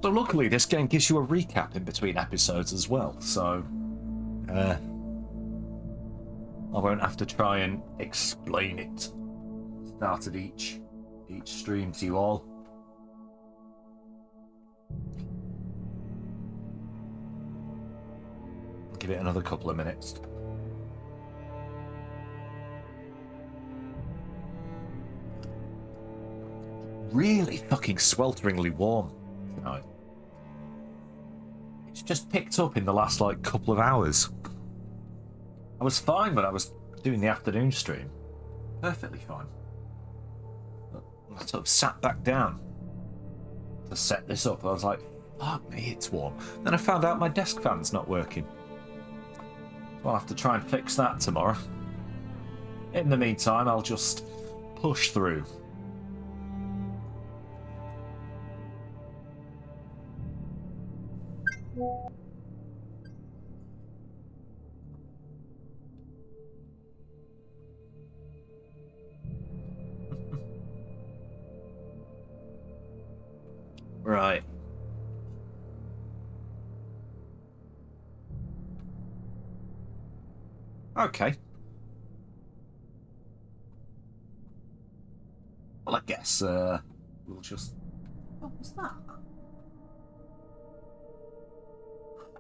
So luckily, this game gives you a recap in between episodes as well, so I won't have to try and explain it. Started each stream to you all. Give it another couple of minutes. Really fucking swelteringly warm tonight. It's just picked up in the last like couple of hours. I was fine when I was doing the afternoon stream. Perfectly fine. I sort of sat back down to set this up. I was like, fuck me, it's warm. Then I found out my desk fan's not working. So I'll have to try and fix that tomorrow. In the meantime, I'll just push through. Right. Okay. Well, I guess we'll just... What was that?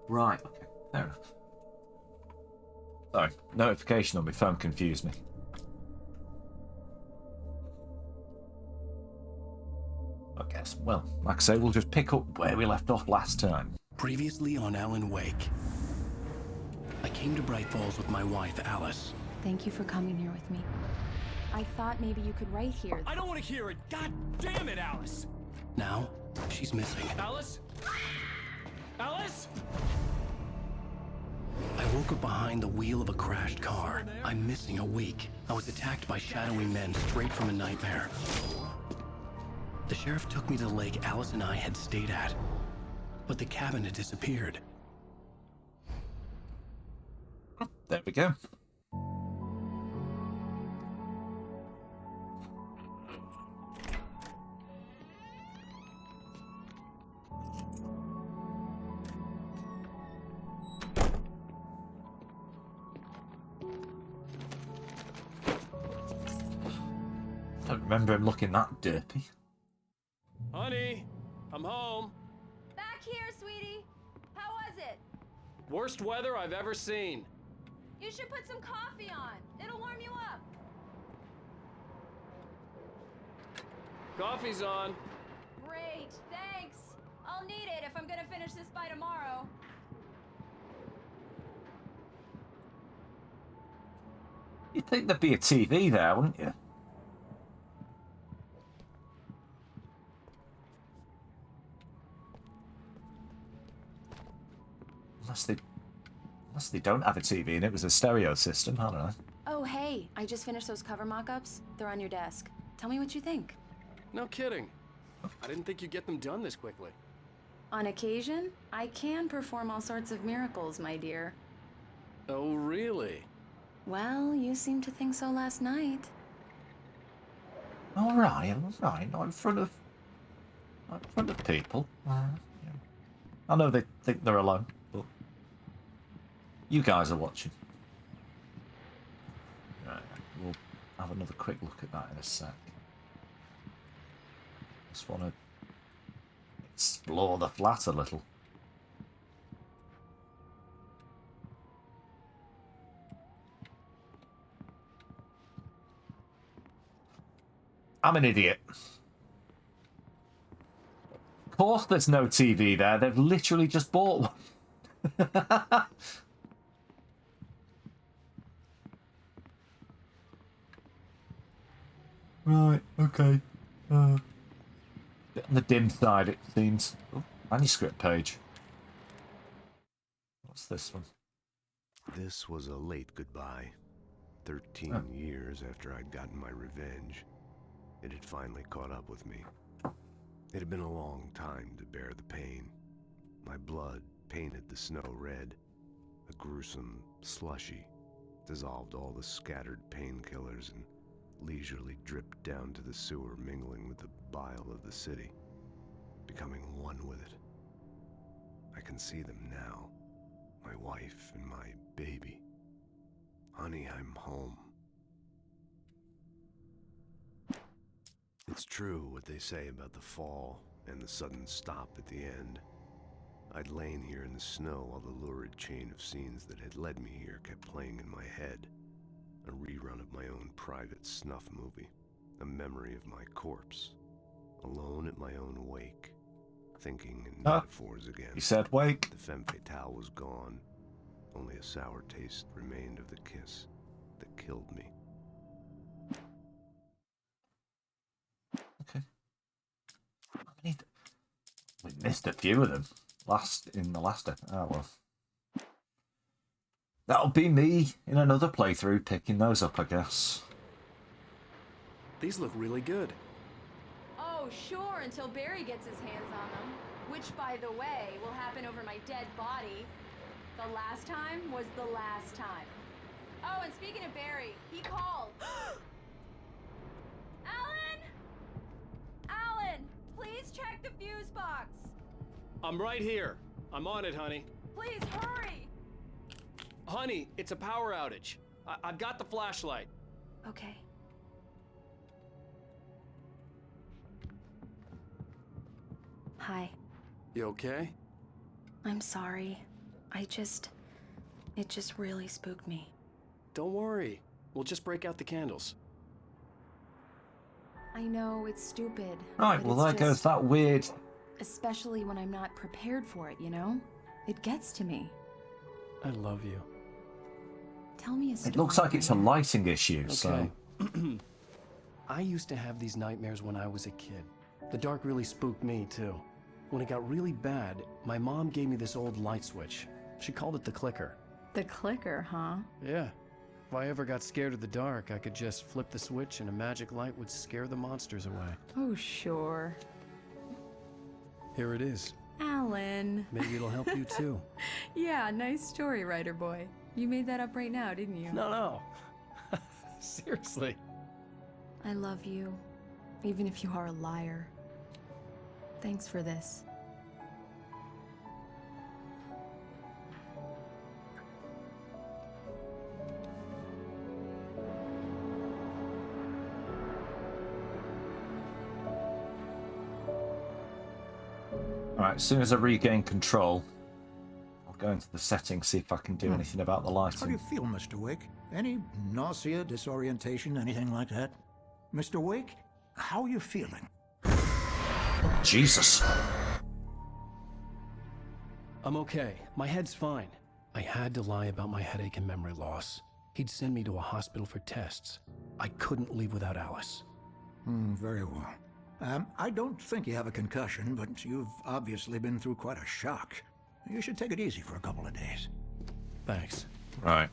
Right, okay, fair enough. Sorry, notification on my phone confused me. I guess, well, like I say, we'll just pick up where we left off last time. Previously on Alan Wake, I came to Bright Falls with my wife, Alice. Thank you for coming here with me. I thought maybe you could write here. I don't want to hear it! God damn it, Alice! Now, she's missing. Alice? Alice? I woke up behind the wheel of a crashed car. I'm missing a week. I was attacked by shadowy men straight from a nightmare. The sheriff took me to the lake Alice and I had stayed at, but the cabin had disappeared. There we go. I don't remember him looking that dirty. Honey, I'm home. Back here, sweetie. How was it? Worst weather I've ever seen. You should put some coffee on. It'll warm you up. Coffee's on. Great, thanks. I'll need it if I'm gonna finish this by tomorrow. You'd think there'd be a TV there, wouldn't you? Unless they don't have a TV and it was a stereo system, I don't know. Oh, hey, I just finished those cover mock-ups. They're on your desk. Tell me what you think. No kidding. I didn't think you'd get them done this quickly. On occasion, I can perform all sorts of miracles, my dear. Oh, really? Well, you seemed to think so last night. All right, not in front of people. Yeah. I know they think they're alone, but you guys are watching. Right, we'll have another quick look at that in a sec. Just want to explore the flat a little. I'm an idiot. Of course there's no TV there. They've literally just bought one. Right, okay. Bit on the dim side, it seems. Oh, manuscript page. What's this one? This was a late goodbye. 13 years after I'd gotten my revenge, it had finally caught up with me. It had been a long time to bear the pain. My blood painted the snow red. A gruesome slushy dissolved all the scattered painkillers and leisurely dripped down to the sewer, mingling with the bile of the city, becoming one with it. I can see them now. My wife and my baby. Honey, I'm home. It's true what they say about the fall and the sudden stop at the end. I'd lain here in the snow while the lurid chain of scenes that had led me here kept playing in my head. A rerun of my own private snuff movie. A memory of my corpse. Alone at my own wake. Thinking in metaphors again. He said wake. The femme fatale was gone. Only a sour taste remained of the kiss that killed me. Okay. We missed a few of them in the last episode. Oh well. That'll be me in another playthrough picking those up, I guess. These look really good. Oh, sure, until Barry gets his hands on them. Which, by the way, will happen over my dead body. The last time was the last time. Oh, and speaking of Barry, he called. Alan! Alan, please check the fuse box. I'm right here. I'm on it, honey. Please hurry. Honey, it's a power outage. I've got the flashlight. Okay. Hi. You okay? I'm sorry. It just really spooked me. Don't worry. We'll just break out the candles. I know, it's stupid. Right, well there goes that weird... Especially when I'm not prepared for it, you know? It gets to me. I love you. Tell me a story. It looks like it's a lighting issue, so... I used to have these nightmares when I was a kid. The dark really spooked me, too. When it got really bad, my mom gave me this old light switch. She called it the clicker. The clicker, huh? Yeah. If I ever got scared of the dark, I could just flip the switch and a magic light would scare the monsters away. Oh, sure. Here it is. Alan. Maybe it'll help you, too. Yeah, nice story, writer boy. You made that up right now, didn't you? No. Seriously. I love you, even if you are a liar. Thanks for this. Alright, as soon as I regain control, I'll go into the settings, see if I can do anything about the How do you lighting. feel, Mr. Wake? Any nausea, disorientation, anything like that? Mr. Wake, how are you feeling? Jesus! I'm okay. My head's fine. I had to lie about my headache and memory loss. He'd send me to a hospital for tests. I couldn't leave without Alice. Very well. I don't think you have a concussion, but you've obviously been through quite a shock. You should take it easy for a couple of days. Thanks. Right.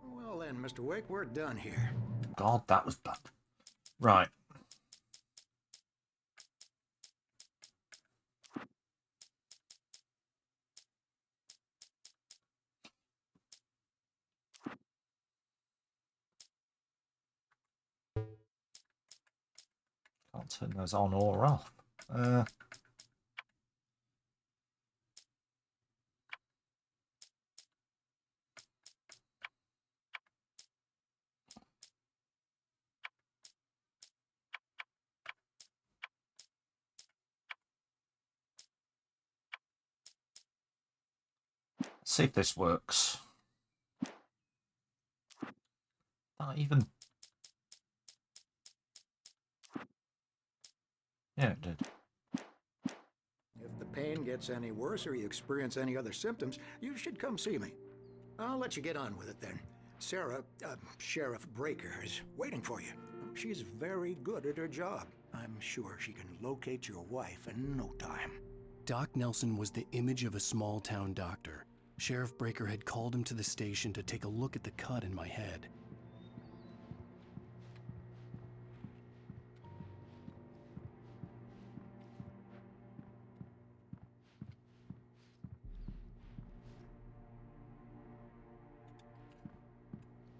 Well then, Mr. Wake, we're done here. God, that was bad. Right. Can't turn those on or off. Let's see if this works. Not even. Yeah, it did. If the pain gets any worse or you experience any other symptoms, you should come see me. I'll let you get on with it then. Sarah, Sheriff Breaker, is waiting for you. She's very good at her job. I'm sure she can locate your wife in no time. Doc Nelson was the image of a small-town doctor. Sheriff Breaker had called him to the station to take a look at the cut in my head.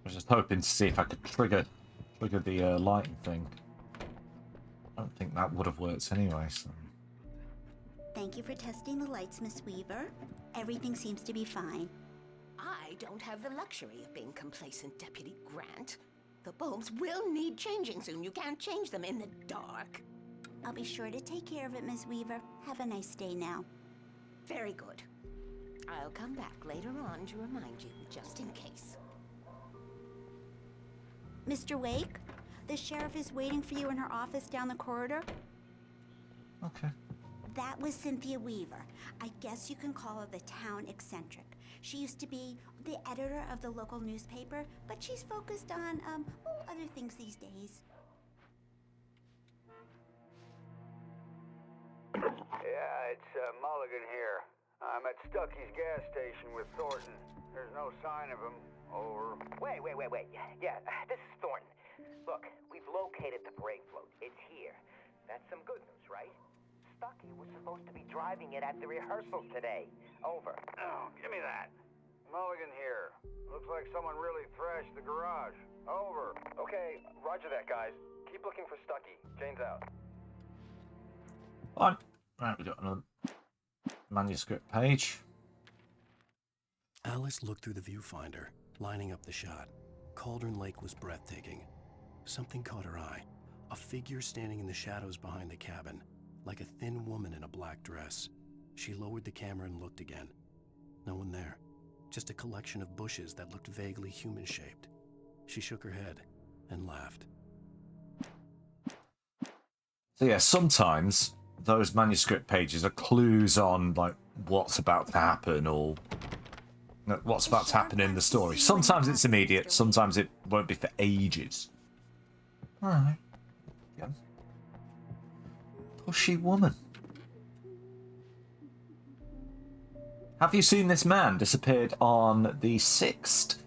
I was just hoping to see if I could trigger the lighting thing. I don't think that would have worked anyway. So. Thank you for testing the lights, Miss Weaver. Everything seems to be fine. I don't have the luxury of being complacent, Deputy Grant. The bulbs will need changing soon. You can't change them in the dark. I'll be sure to take care of it, Miss Weaver. Have a nice day now. Very good. I'll come back later on to remind you, just in case. Mr. Wake, the sheriff is waiting for you in her office down the corridor. Okay. That was Cynthia Weaver. I guess you can call her the town eccentric. She used to be the editor of the local newspaper, but she's focused on, other things these days. Yeah, it's Mulligan here. I'm at Stucky's gas station with Thornton. There's no sign of him. Over. Wait. Yeah, this is Thornton. Look, we've located the brake float. It's here. That's some good news, right? Stucky was supposed to be driving it at the rehearsals today. Over. Oh, give me that. Mulligan here. Looks like someone really thrashed the garage. Over. Okay, roger that, guys. Keep looking for Stucky. Jane's out. Fine. Right, we got another manuscript page. Alice looked through the viewfinder, lining up the shot. Cauldron Lake was breathtaking. Something caught her eye. A figure standing in the shadows behind the cabin, like a thin woman in a black dress. She lowered the camera and looked again. No one there. Just a collection of bushes that looked vaguely human-shaped. She shook her head and laughed. So yeah, sometimes those manuscript pages are clues on like what's about to happen or what's about to happen in the story. Sometimes it's immediate, sometimes it won't be for ages. Alright. Yeah. Pushy woman. Have you seen this man? Disappeared on the 6th.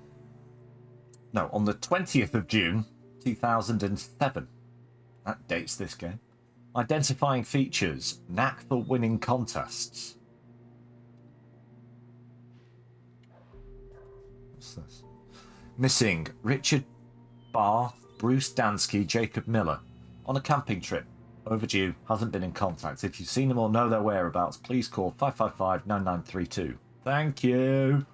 No, on the 20th of June, 2007. That dates this game. Identifying features. Knack for winning contests. What's this? Missing Richard Barr, Bruce Dansky, Jacob Miller. On a camping trip. Overdue, hasn't been in contact. If you've seen them or know their whereabouts, please call 555-9932. Thank you.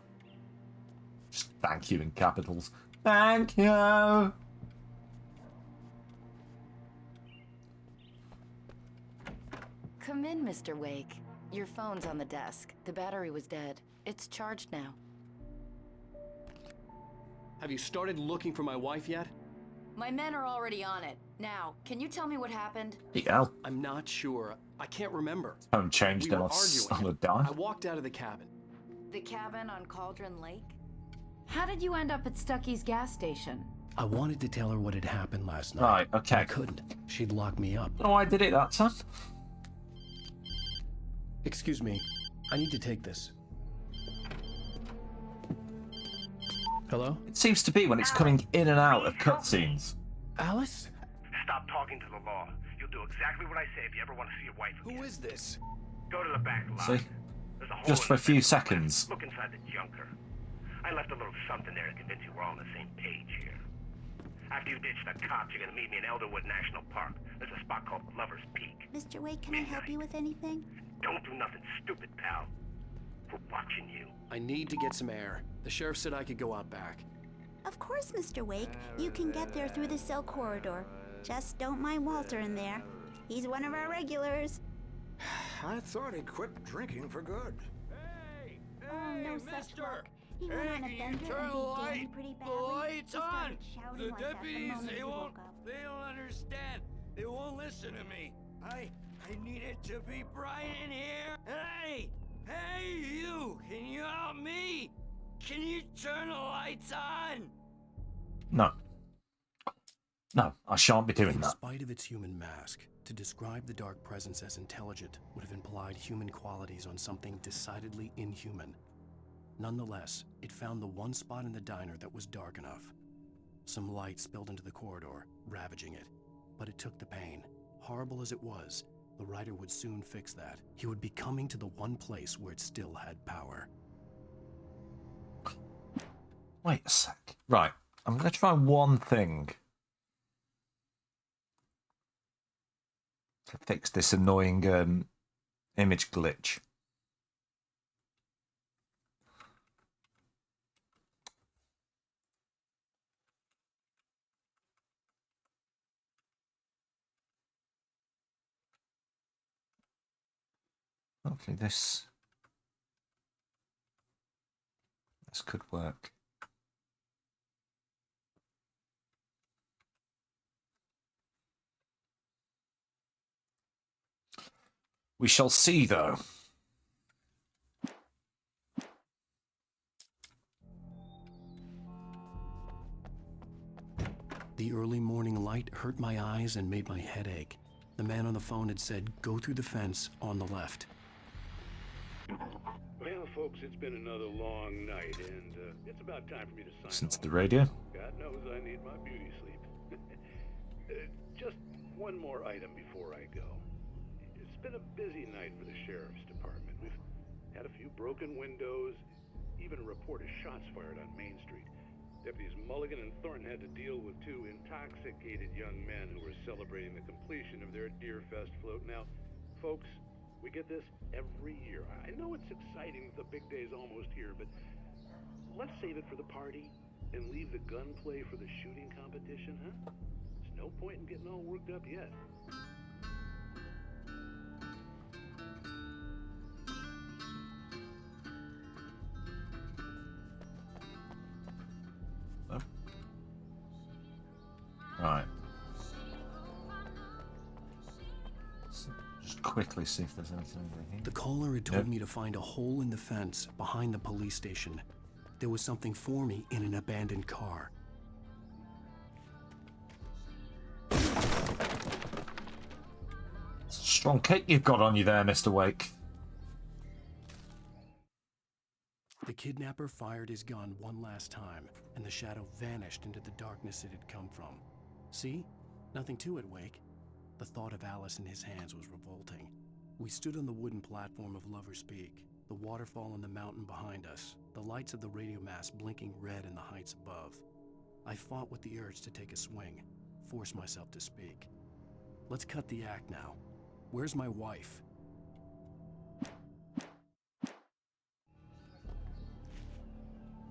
Just thank you in capitals. Thank you. Come in, Mr. Wake. Your phone's on the desk. The battery was dead. It's charged now. Have you started looking for my wife yet? My men are already on it. Now, can you tell me what happened? Yeah. I'm not sure. I can't remember. Phone changed We on were arguing. a dime. I walked out of the cabin. The cabin on Cauldron Lake? How did you end up at Stucky's gas station? I wanted to tell her what had happened last night. Right, okay. I couldn't. She'd lock me up. Oh, I did it that time. Excuse me. I need to take this. Hello? It seems to be when it's coming in and out of cutscenes. Alice? Stop talking to the law. You'll do exactly what I say if you ever want to see your wife again. Who is this? Go to the back lot. See? There's a hole Just in for a the few fence. seconds. Look inside the junker. I left a little something there to convince you we're all on the same page here. After you ditch the cops, you're gonna meet me in Elderwood National Park. There's a spot called Lover's Peak. Mr. Wake, can I help you with anything? Don't do nothing stupid, pal. We're watching you. I need to get some air. The sheriff said I could go out back. Of course, Mr. Wake. You can get there through the cell corridor. Just don't mind Walter in there. He's one of our regulars. I thought he'd quit drinking for good. Oh, no such luck. He went on a bender and he gave me pretty badly. He started shouting like that the moment he woke up. They don't understand. They won't listen to me. I need it to be bright in here. Hey, you! Can you help me? Can you turn the lights on? No. No, I shan't be doing In that. spite of its human mask, to describe the dark presence as intelligent would have implied human qualities on something decidedly inhuman. Nonetheless, it found the one spot in the diner that was dark enough. Some light spilled into the corridor, ravaging it. But it took the pain. Horrible as it was, the writer would soon fix that. He would be coming to the one place where it still had power. Wait a sec. Right, I'm going to try one thing to fix this annoying Image glitch. Hopefully this could work. We shall see, though. The early morning light hurt my eyes and made my head ache. The man on the phone had said, go through the fence on the left. Well, folks, it's been another long night, and it's about time for me to sign Listen to off. the radio. God knows I need my beauty sleep. Just one more item before I go. It's been a busy night for the sheriff's department. We've had a few broken windows, even a report of shots fired on Main Street. Deputies Mulligan and Thornton had to deal with two intoxicated young men who were celebrating the completion of their Deer Fest float. Now, folks, we get this every year. I know it's exciting that the big day's almost here, but let's save it for the party and leave the gunplay for the shooting competition, huh? There's no point in getting all worked up yet. Right. So just quickly see if there's anything over here. The caller had told me to find a hole in the fence behind the police station. There was something for me in an abandoned car. Strong cake you've got on you there, Mr. Wake. The kidnapper fired his gun one last time, and the shadow vanished into the darkness it had come from. See? Nothing to it, Wake. The thought of Alice in his hands was revolting. We stood on the wooden platform of Lover's Peak, the waterfall on the mountain behind us, the lights of the radio mast blinking red in the heights above. I fought with the urge to take a swing, force myself to speak. Let's cut the act now. Where's my wife?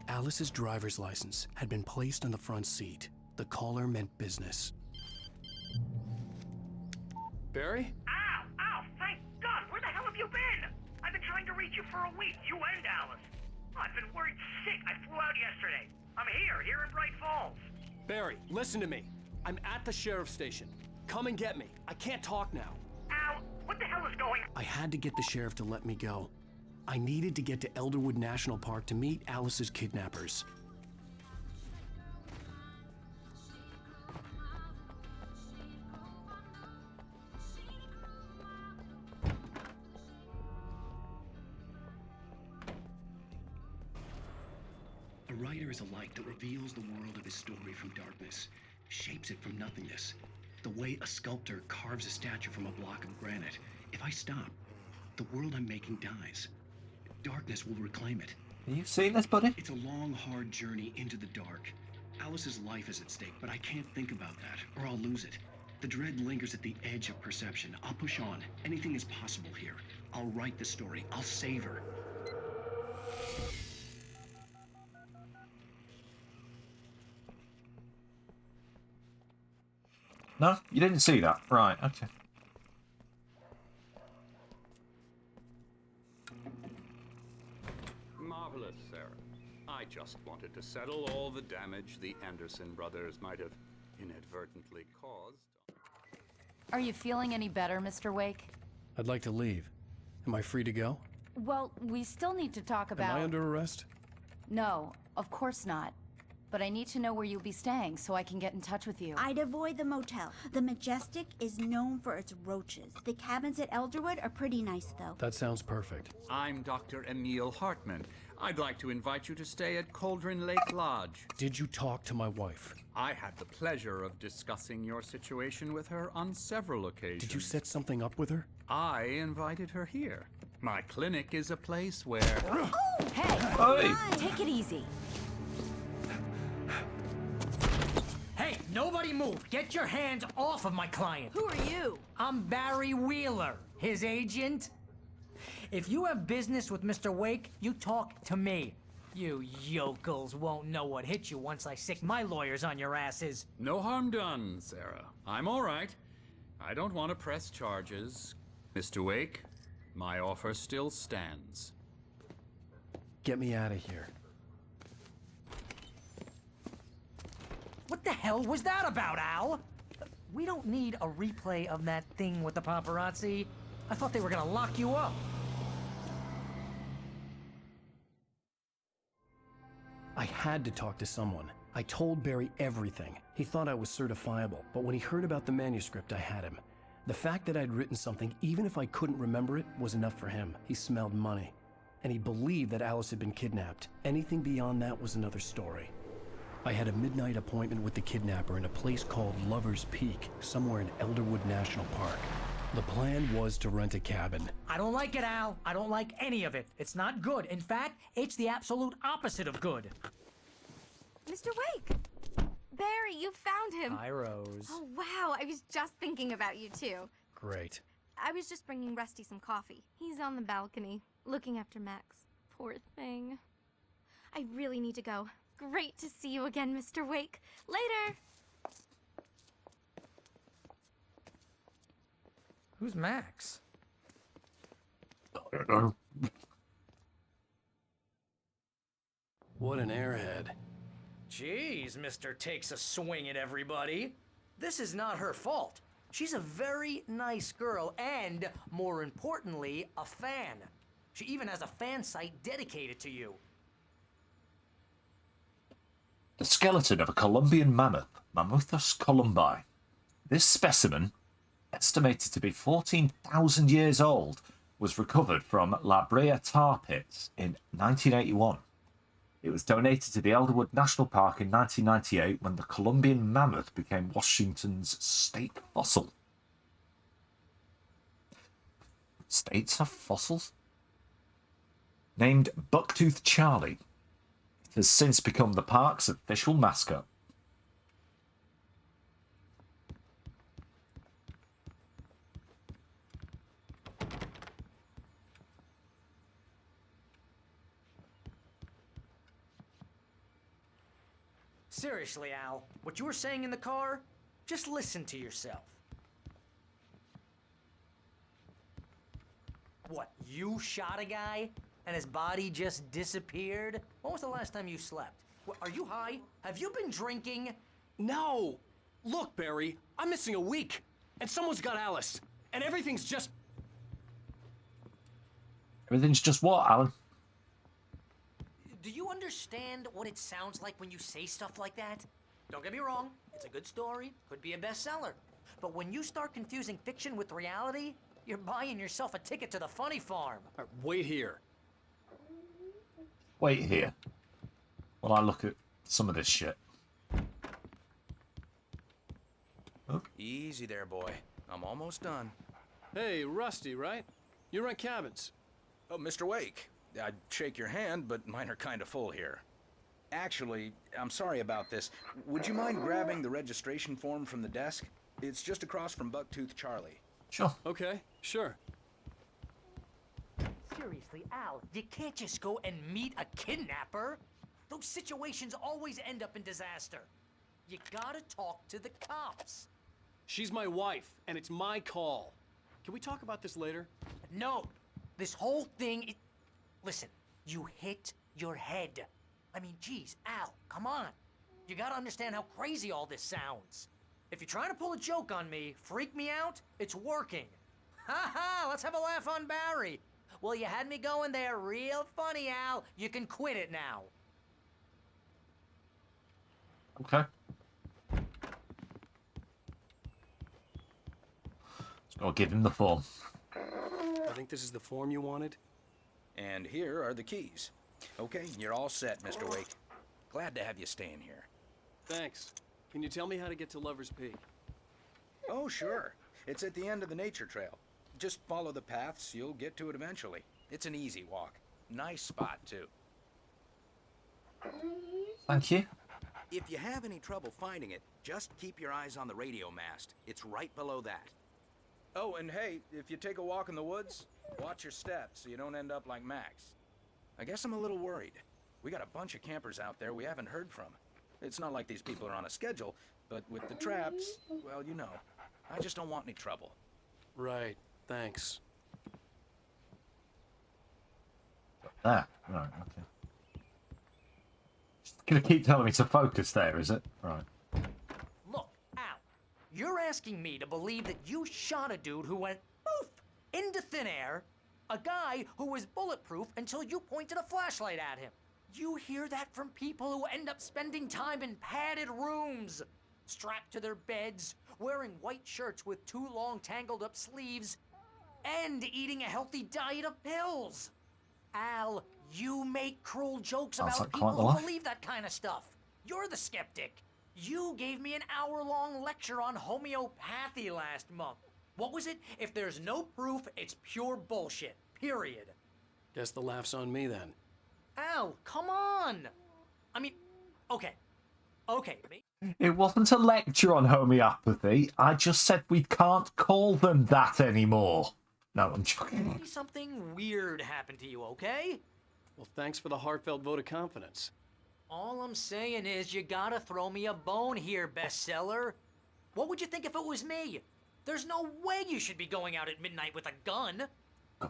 Alice's driver's license had been placed on the front seat. The caller meant business. Barry? Ow! Ow! Thank God! Where the hell have you been? I've been trying to reach you for a week, you and Alice. I've been worried sick. I flew out yesterday. I'm here in Bright Falls. Barry, listen to me. I'm at the sheriff's station. Come and get me. I can't talk now. Ow! What the hell is going on? I had to get the sheriff to let me go. I needed to get to Elderwood National Park to meet Alice's kidnappers. A writer is a light that reveals the world of his story from darkness, shapes it from nothingness. The way a sculptor carves a statue from a block of granite. If I stop, the world I'm making dies. Darkness will reclaim it. Are you seeing this, buddy? It's a long, hard journey into the dark. Alice's life is at stake, but I can't think about that, or I'll lose it. The dread lingers at the edge of perception. I'll push on. Anything is possible here. I'll write the story. I'll save her. No? You didn't see that? Right, okay. Marvelous, Sarah. I just wanted to settle all the damage the Anderson brothers might have inadvertently caused. Are you feeling any better, Mr. Wake? I'd like to leave. Am I free to go? Well, we still need to talk about... Am I under arrest? No, of course not. But I need to know where you'll be staying so I can get in touch with you. I'd avoid the motel. The Majestic is known for its roaches. The cabins at Elderwood are pretty nice, though. That sounds perfect. I'm Dr. Emil Hartman. I'd like to invite you to stay at Cauldron Lake Lodge. Did you talk to my wife? I had the pleasure of discussing your situation with her on several occasions. Did you set something up with her? I invited her here. My clinic is a place where... Oh, hey! Hey! Take it easy. Hey, nobody move! Get your hands off of my client! Who are you? I'm Barry Wheeler, his agent. If you have business with Mr. Wake, you talk to me. You yokels won't know what hit you once I sick my lawyers on your asses. No harm done, Sarah. I'm all right. I don't want to press charges. Mr. Wake, my offer still stands. Get me out of here. What the hell was that about, Al? We don't need a replay of that thing with the paparazzi. I thought they were gonna lock you up. I had to talk to someone. I told Barry everything. He thought I was certifiable, but when he heard about the manuscript, I had him. The fact that I'd written something, even if I couldn't remember it, was enough for him. He smelled money. And he believed that Alice had been kidnapped. Anything beyond that was another story. I had a midnight appointment with the kidnapper in a place called Lover's Peak, somewhere in Elderwood National Park. The plan was to rent a cabin. I don't like it, Al. I don't like any of it. It's not good. In fact, it's the absolute opposite of good. Mr. Wake! Barry, you found him! Hi, Rose. Oh, wow. I was just thinking about you, too. Great. I was just bringing Rusty some coffee. He's on the balcony, looking after Max. Poor thing. I really need to go. Great to see you again, Mr. Wake. Later! Who's Max? I don't know. What an airhead. Jeez, Mr. Takes a swing at everybody. This is not her fault. She's a very nice girl and, more importantly, a fan. She even has a fan site dedicated to you. The skeleton of a Columbian mammoth, Mammuthus columbi. This specimen, estimated to be 14,000 years old, was recovered from La Brea tar pits in 1981. It was donated to the Elderwood National Park in 1998 when the Columbian mammoth became Washington's state fossil. States have fossils? Named Bucktooth Charlie, it has since become the park's official mascot. Seriously, Al, what you were saying in the car, just listen to yourself. What, you shot a guy and his body just disappeared? When was the last time you slept? What, are you high? Have you been drinking? No! Look, Barry, I'm missing a week, and someone's got Alice, and everything's just... Everything's just what, Alan? Do you understand what it sounds like when you say stuff like that? Don't get me wrong, it's a good story, could be a bestseller. But when you start confusing fiction with reality, you're buying yourself a ticket to the funny farm. Wait here. Wait here. While I look at some of this shit. Oh. Easy there, boy. I'm almost done. Hey, Rusty, right? You rent cabins. Oh, Mr. Wake. I'd shake your hand, but mine are kind of full here. Actually, I'm sorry about this. Would you mind grabbing the registration form from the desk? It's just across from Bucktooth Charlie. Sure. Okay, sure. Seriously, Al, you can't just go and meet a kidnapper. Those situations always end up in disaster. You gotta talk to the cops. She's my wife, and it's my call. Can we talk about this later? No, this whole thing... Listen, you hit your head. I mean, geez, Al, come on. You gotta understand how crazy all this sounds. If you're trying to pull a joke on me, freak me out, it's working. Ha ha, let's have a laugh on Barry. Well, you had me going there real funny, Al. You can quit it now. Okay. Let's go give him the form. I think this is the form you wanted. And here are the keys. Okay, you're all set, Mr. Wake. Glad to have you staying here. Thanks. Can you tell me how to get to Lover's Peak? Oh, sure. It's at the end of the nature trail. Just follow the paths, you'll get to it eventually. It's an easy walk. Nice spot, too. Thank you. If you have any trouble finding it, just keep your eyes on the radio mast. It's right below that. Oh, and hey, if you take a walk in the woods, watch your steps so you don't end up like Max. I guess I'm a little worried. We got a bunch of campers out there we haven't heard from. It's not like these people are on a schedule, but with the traps, well, you know, I just don't want any trouble. Right, thanks. There. Right, okay. Just gonna keep telling me to focus there, is it? Right. Look, Al, you're asking me to believe that you shot a dude who went poof into thin air, a guy who was bulletproof until you pointed a flashlight at him. You hear that from people who end up spending time in padded rooms, strapped to their beds, wearing white shirts with too long tangled up sleeves, and eating a healthy diet of pills. Al, you make cruel jokes Sounds about like quite the people who life. believe that kind of stuff. You're the skeptic. You gave me an hour-long lecture on homeopathy last month. What was it? If there's no proof, it's pure bullshit. Period. Guess the laugh's on me then. Al, come on. I mean, okay. Okay, It wasn't a lecture on homeopathy. I just said we can't call them that anymore. No, I'm joking. maybe something weird happened to you, okay? Well, thanks for the heartfelt vote of confidence. All I'm saying is you gotta throw me a bone here, bestseller. What would you think if it was me? There's no way you should be going out at midnight with a gun.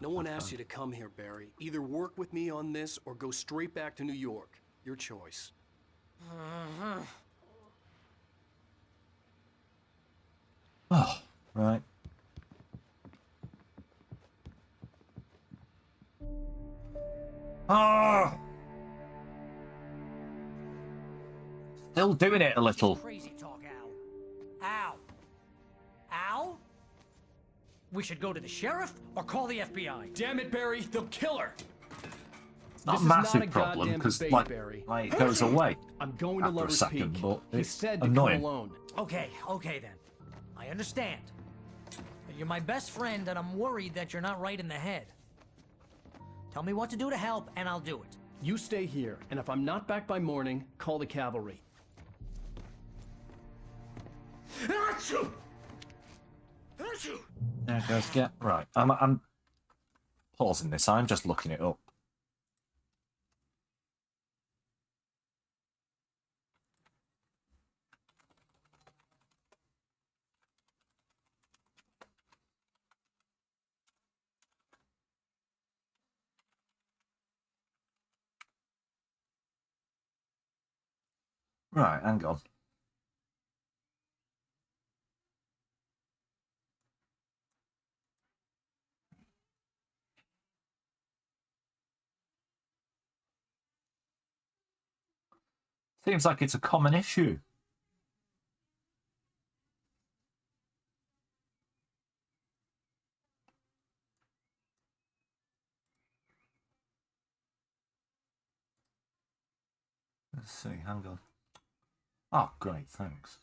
No one asked you to come here, Barry. Either work with me on this or go straight back to New York. Your choice. Oh, right. Oh! Still doing it a little. Crazy talk, Al. Al. Al? We should go to the sheriff or call the FBI. Damn it, Barry, they'll kill her. It's not This a is massive not a problem goddamn because debate, Barry. like it goes away I'm going to after a Lover's second, Peak. but He it's said to annoying. come alone. Okay then. I understand. You're my best friend and I'm worried that you're not right in the head. Tell me what to do to help and I'll do it. You stay here, and if I'm not back by morning, call the cavalry. Achoo! Achoo! There it goes. Get right. I'm pausing this. I'm just looking it up. Right, hang on. Seems like it's a common issue. Let's see, hang on. Oh, great, thanks.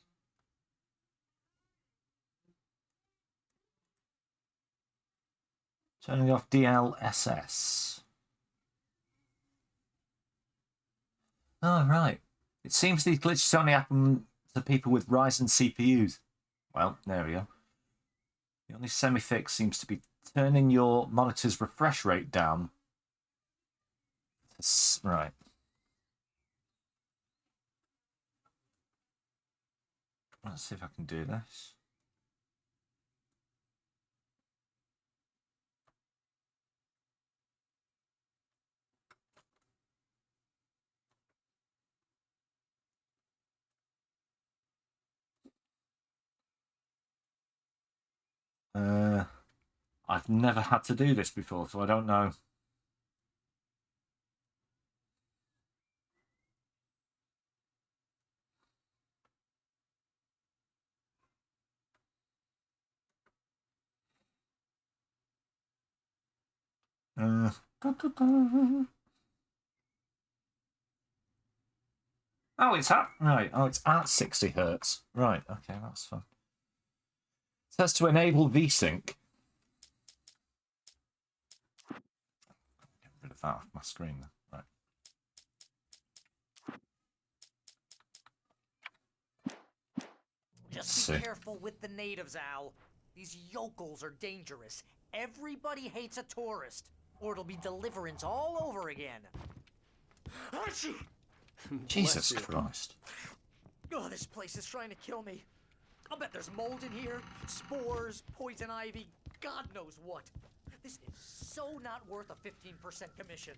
Turning off DLSS. Oh, right. It seems these glitches only happen to people with Ryzen CPUs. Well, there we go. The only semi-fix seems to be turning your monitor's refresh rate down. Right. Let's see if I can do this. I've never had to do this before, so I don't know. Oh, it's at right. Oh, it's at 60 hertz. Right. Okay, that's fun. It says to enable VSync. Get rid of that off my screen. Then. Right. Just be careful with the natives, Al. These yokels are dangerous. Everybody hates a tourist, or it'll be Deliverance all over again. Jesus Christ. Oh, this place is trying to kill me. I'll bet there's mold in here, spores, poison ivy, God knows what. This is so not worth a 15% commission.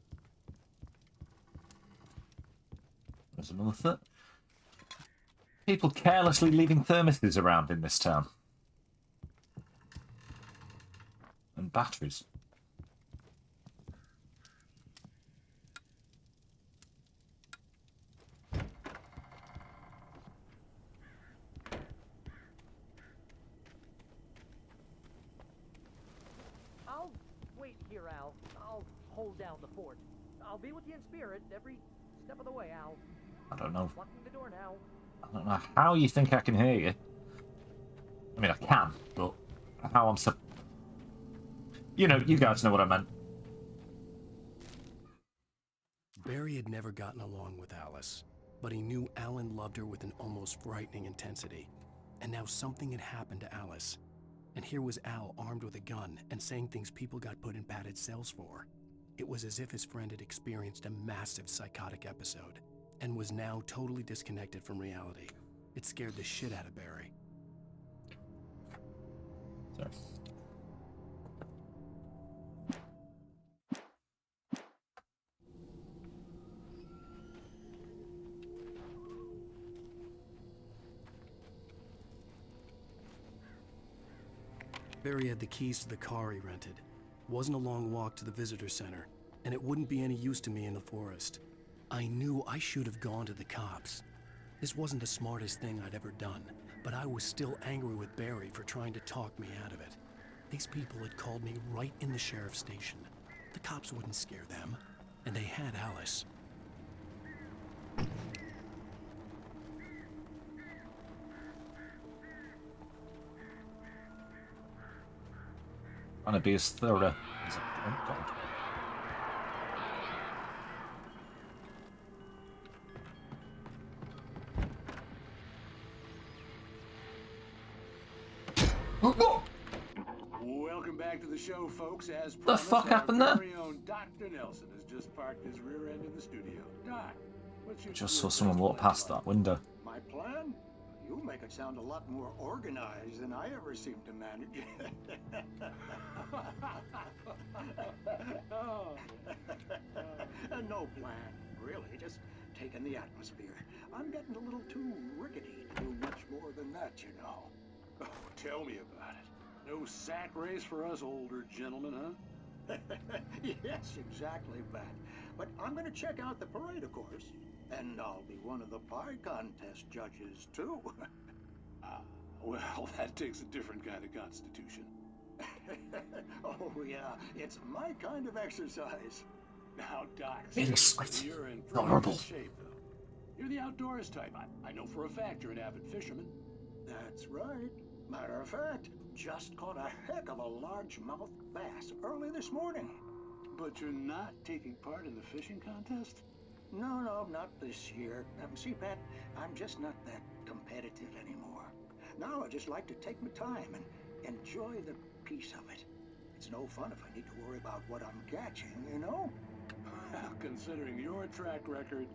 There's another thing. People carelessly leaving thermoses around in this town. And batteries. I'll wait here, Al. I'll hold down the fort. I'll be with you in spirit every step of the way, Al. I don't know. Locking the door now. I don't know how you think I can hear you. I mean, I can, but how I'm you know, you guys know what I meant. Barry had never gotten along with Alice, but he knew Alan loved her with an almost frightening intensity. And now something had happened to Alice. And here was Al armed with a gun and saying things people got put in padded cells for. It was as if his friend had experienced a massive psychotic episode and was now totally disconnected from reality. It scared the shit out of Barry. Sorry. Barry had the keys to the car he rented. Wasn't a long walk to the visitor center, and it wouldn't be any use to me in the forest. I knew I should have gone to the cops. This wasn't the smartest thing I'd ever done, but I was still angry with Barry for trying to talk me out of it. These people had called me right in the sheriff's station. The cops wouldn't scare them, and they had Alice. Trying to be as thorough as oh, God. Welcome back to the show, folks. As The promised, fuck happened our there? very own Dr. Nelson has just parked his rear end in the studio. Doc, what's your Just saw someone walk past that window. My plan? You make it sound a lot more organized than I ever seem to manage. No plan, really. Just taking the atmosphere. I'm getting a little too rickety to do much more than that, you know. Oh, tell me about it. No sack race for us older gentlemen, huh? Yes, exactly, Bat. But I'm going to check out the parade, of course. And I'll be one of the pie contest judges, too. Well, that takes a different kind of constitution. Oh, yeah. It's my kind of exercise. Now, Doc, Seriously, you're in pretty vulnerable. good shape, though. You're the outdoors type. I know for a fact you're an avid fisherman. That's right. Matter of fact, just caught a heck of a largemouth bass early this morning. But you're not taking part in the fishing contest? No, not this year. See, Pat, I'm just not that competitive anymore. Now I just like to take my time and enjoy the peace of it. It's no fun if I need to worry about what I'm catching, you know? Well, considering your track record,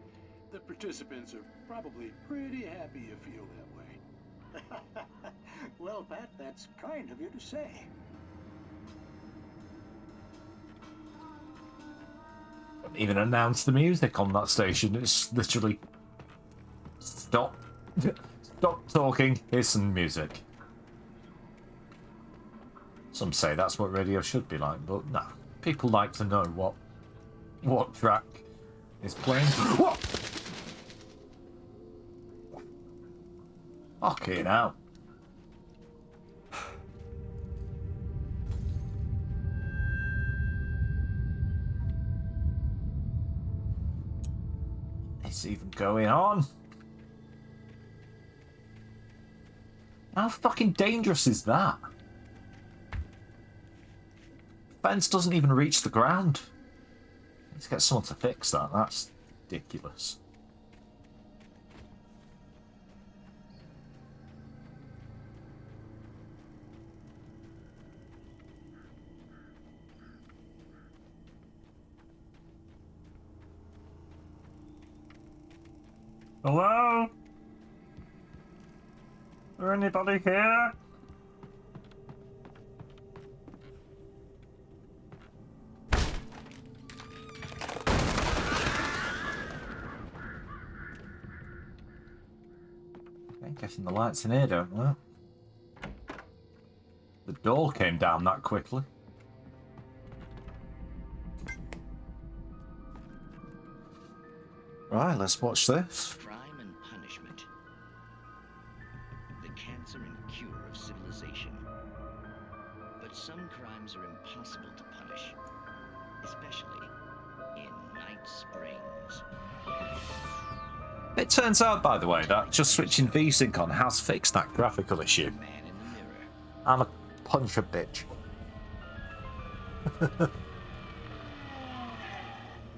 the participants are probably pretty happy you feel that way. Well, Pat, that's kind of you to say. Don't even announce the music on that station. It's literally stop talking, here's some music. Some say that's what radio should be like, but nah. People like to know what track is playing. What? Okay, now. It's even going on. How fucking dangerous is that? Fence doesn't even reach the ground. Let's get someone to fix that. That's ridiculous. Hello? Is there anybody here? I'm guessing the lights in here don't work. The door came down that quickly. Right, let's watch this. Crime and punishment. The cancer and cure of civilization. But some crimes are impossible to punish, especially in Night Springs. It turns out, by the way, that just switching VSync on has fixed that graphical issue. I'm a punch a bitch.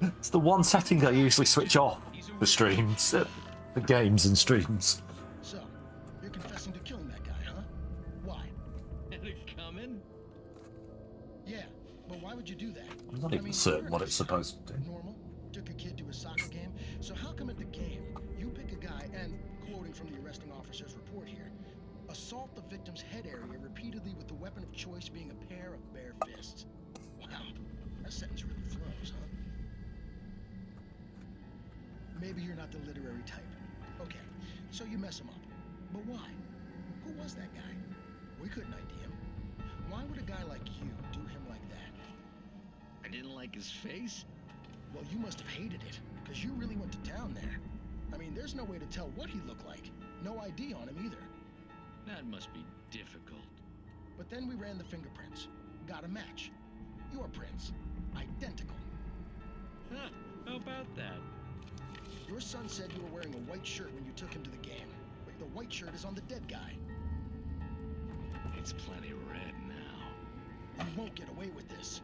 It's the one setting I usually switch off for streams, for games and streams. So, you're confessing to killing that guy, huh? Why? And it coming? Yeah, but why would you do that? I'm not even certain what it's supposed to do. Normal. Took a kid to a soccer game. So how come at the game, you pick a guy and, quoting from the arresting officer's report here, assault the victim's head area repeatedly with the weapon of choice being a pair of bare fists? Wow, that sentence really flows, huh? Maybe you're not the literary type. Okay, so you mess him up. But why? Who was that guy? We couldn't ID him. Why would a guy like you do him like that? I didn't like his face? Well, you must have hated it, because you really went to town there. I mean, there's no way to tell what he looked like. No ID on him either. That must be difficult. But then we ran the fingerprints. Got a match. Your prints. Identical. Huh, how about that? Your son said you were wearing a white shirt when you took him to the game. But the white shirt is on the dead guy. It's plenty red now. You won't get away with this.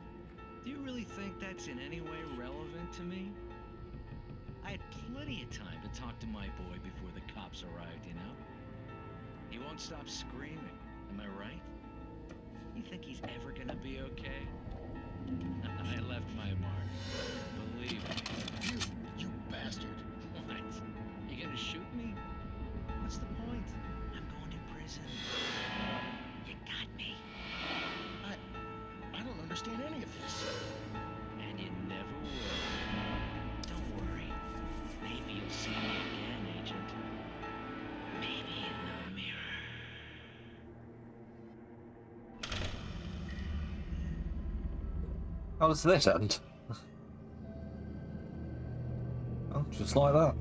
Do you really think that's in any way relevant to me? I had plenty of time to talk to my boy before the cops arrived, you know? He won't stop screaming, am I right? You think he's ever gonna be okay? I left my mark. Believe me. You bastard. What? You gonna shoot me? What's the point? I'm going to prison. You got me. I don't understand any of this. And you never will. Don't worry. Maybe you'll see me again, Agent. Maybe in the mirror. How does this end? Oh, just like that.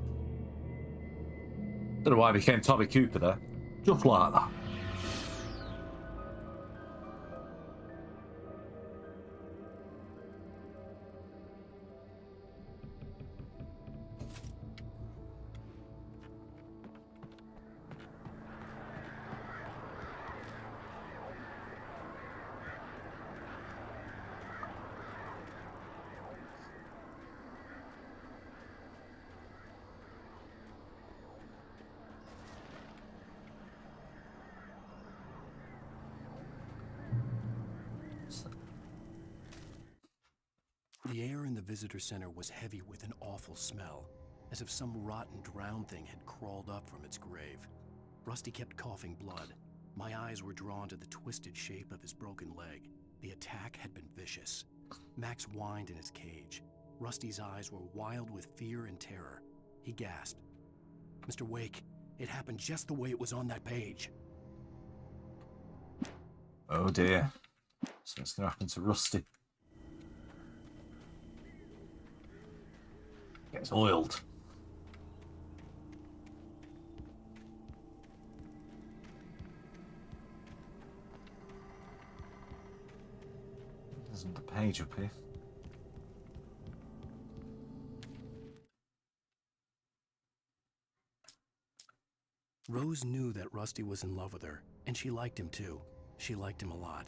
Don't know why I became Tommy Cooper there. Just like that. The air in the visitor center was heavy with an awful smell, as if some rotten drowned thing had crawled up from its grave. Rusty kept coughing blood. My eyes were drawn to the twisted shape of his broken leg. The attack had been vicious. Max whined in his cage. Rusty's eyes were wild with fear and terror. He gasped. "Mr. Wake, it happened just the way it was on that page." Oh dear. So what's going to happen to Rusty? Gets oiled. Isn't the page up here? Rose knew that Rusty was in love with her, and she liked him too. She liked him a lot.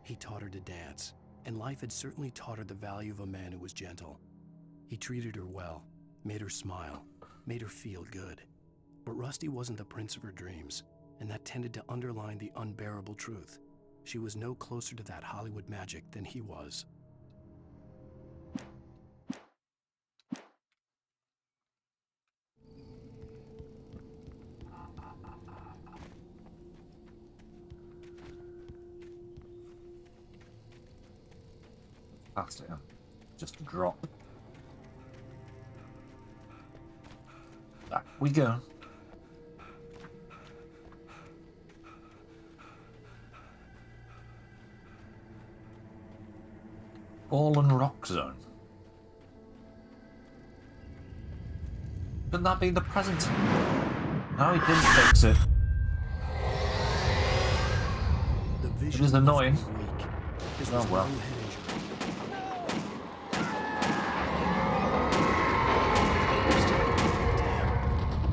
He taught her to dance, and life had certainly taught her the value of a man who was gentle. He treated her well, made her smile, made her feel good. But Rusty wasn't the prince of her dreams, and that tended to underline the unbearable truth. She was no closer to that Hollywood magic than he was. Past it. Just a drop. Back we go. Fallen Rock Zone. Couldn't that be the present? No, he didn't fix it. It is annoying. Oh well.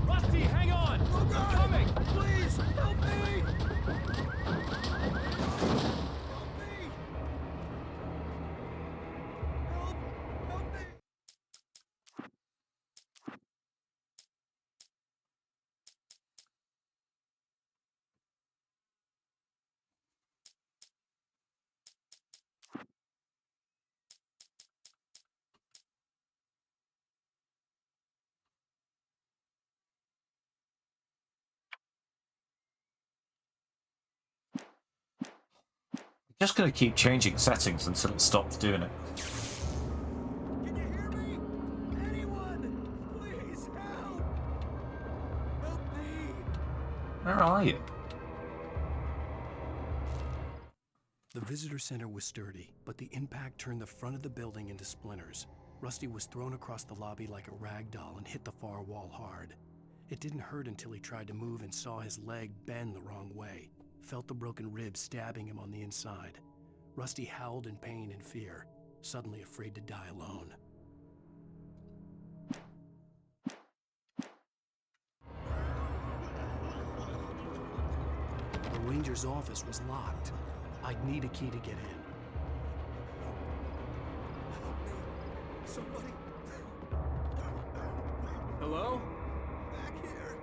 Rusty, hang on! I'm coming! Please, help me! Just gonna keep changing settings until it stops doing it. Can you hear me? Anyone? Please help! Help me! Where are you? The visitor center was sturdy, but the impact turned the front of the building into splinters. Rusty was thrown across the lobby like a rag doll and hit the far wall hard. It didn't hurt until he tried to move and saw his leg bend the wrong way. Felt the broken ribs stabbing him on the inside. Rusty howled in pain and fear, suddenly afraid to die alone. The ranger's office was locked. I'd need a key to get in. Somebody. Hello? Back here.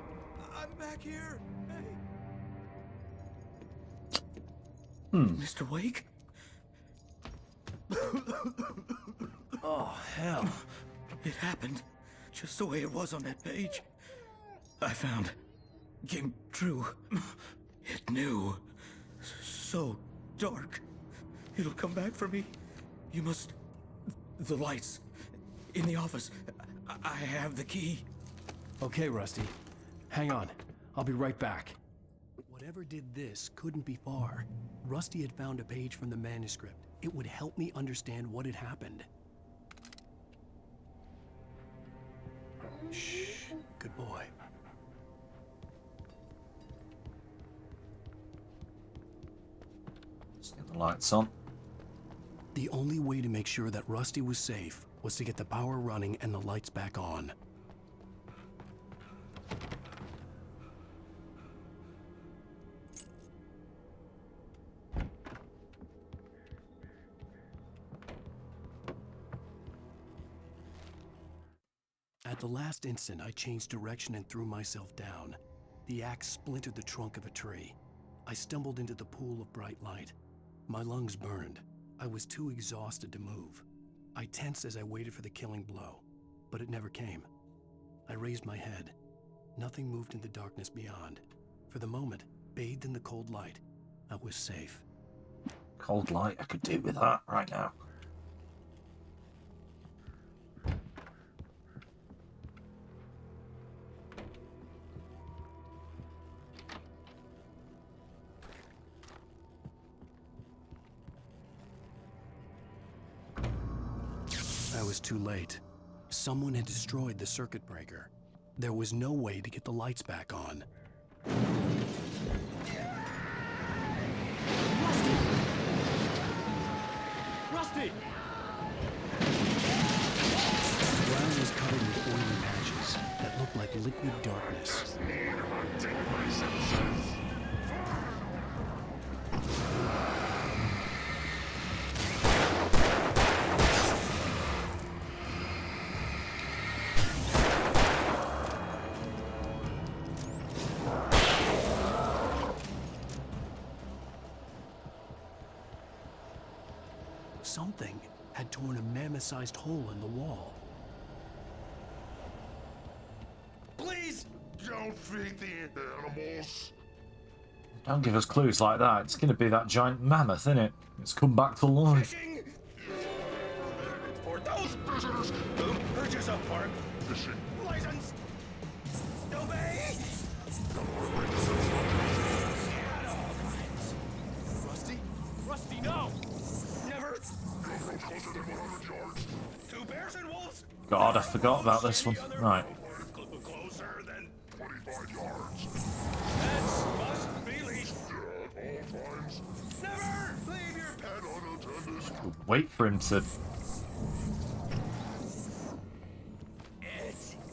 I'm back here. Hey. Mr. Wake? Oh, hell. It happened just the way it was on that page. I found. Came true. It knew. So dark. It'll come back for me. You must... The lights. In the office. I have the key. Okay, Rusty. Hang on. I'll be right back. Whatever did this couldn't be far. Rusty had found a page from the manuscript. It would help me understand what had happened. Shh. Good boy. Let's get the lights on. The only way to make sure that Rusty was safe was to get the power running and the lights back on. At the last instant, I changed direction and threw myself down. The axe splintered the trunk of a tree. I stumbled into the pool of bright light. My lungs burned. I was too exhausted to move. I tensed as I waited for the killing blow, but it never came. I raised my head. Nothing moved in the darkness beyond. For the moment, bathed in the cold light, I was safe. Cold light, I could do with that right now. I was too late. Someone had destroyed the circuit breaker. There was no way to get the lights back on. Rusty! The ground was covered with oily patches that looked like liquid darkness. Something had torn a mammoth-sized hole in the wall. Please! Don't feed the animals! Don't give us clues like that. It's going to be that giant mammoth, isn't it? It's come back to life. Boom, purchase a park. License. Obey. Rusty? Rusty, no! Never! 2 bears and wolves? God, I forgot about this one. Right. Closer than 25 yards. That must be legal. At all times. Never leave your pet unattended. Wait for him to... It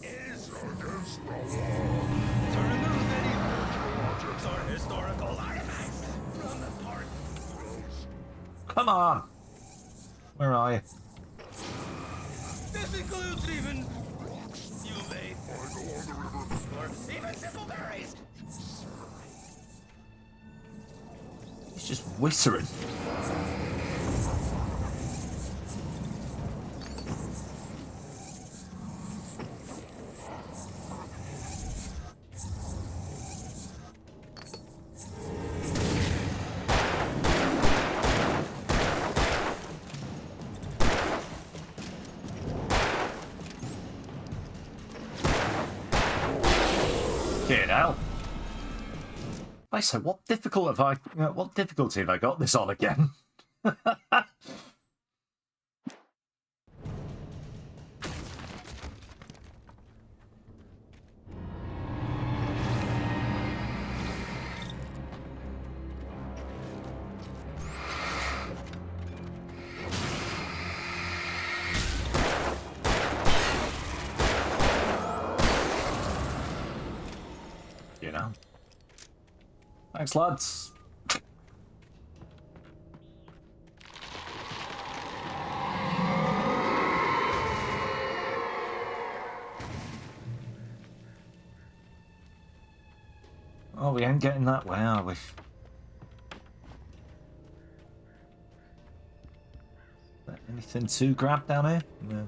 is against the law to remove any objects or historical artifacts from the park. Come on! Where are you? This includes even rocks you may find along the river, or even simple berries. He's just whistling. Get out. I say, what difficulty have I got this on again? You know. Thanks, lads. Oh, we ain't getting that way, are we? Anything to grab down here? No.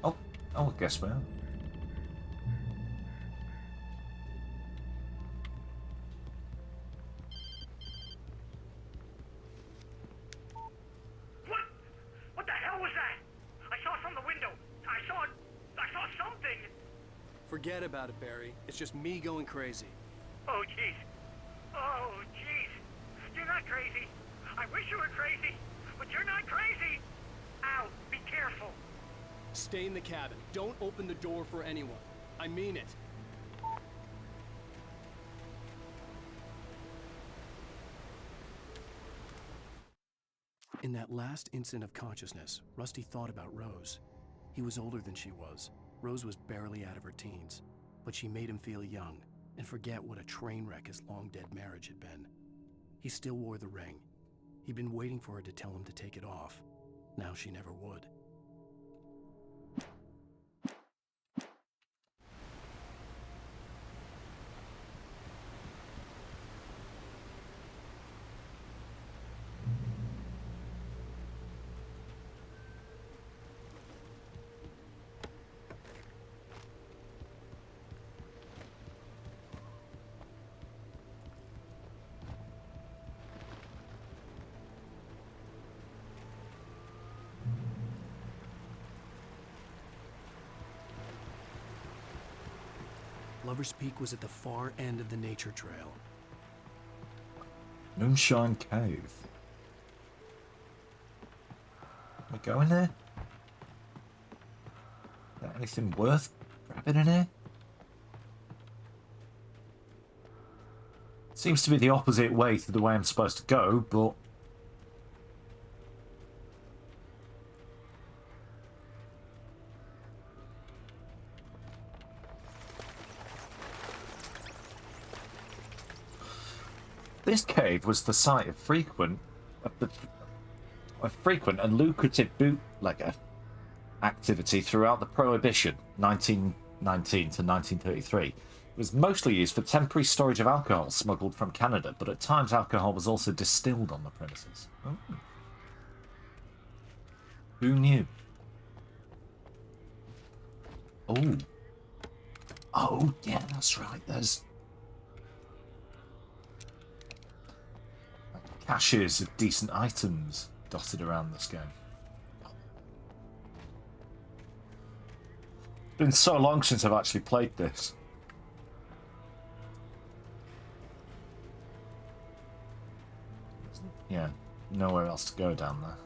Oh, I guess we are. What the hell was that? I saw it from the window. I saw something. Forget about it, Barry. It's just me going crazy. Oh, jeez. Oh, jeez. You're not crazy. I wish you were crazy, but you're not crazy. Ow, be careful. Stay in the cabin. Don't open the door for anyone. I mean it. In that last instant of consciousness, Rusty thought about Rose. He was older than she was. Rose was barely out of her teens, but she made him feel young and forget what a train wreck his long-dead marriage had been. He still wore the ring. He'd been waiting for her to tell him to take it off. Now she never would. Lover's Peak was at the far end of the nature trail. Moonshine Cave. Am I going there? Is there anything worth grabbing in here? Seems to be the opposite way to the way I'm supposed to go, but... This cave was the site of frequent and lucrative bootlegger activity throughout the Prohibition, 1919 to 1933. It was mostly used for temporary storage of alcohol smuggled from Canada, but at times alcohol was also distilled on the premises. Oh. Who knew? Oh. Oh, yeah, that's right. There's caches of decent items dotted around this game. been so long since I've actually played this. Yeah, nowhere else to go down there.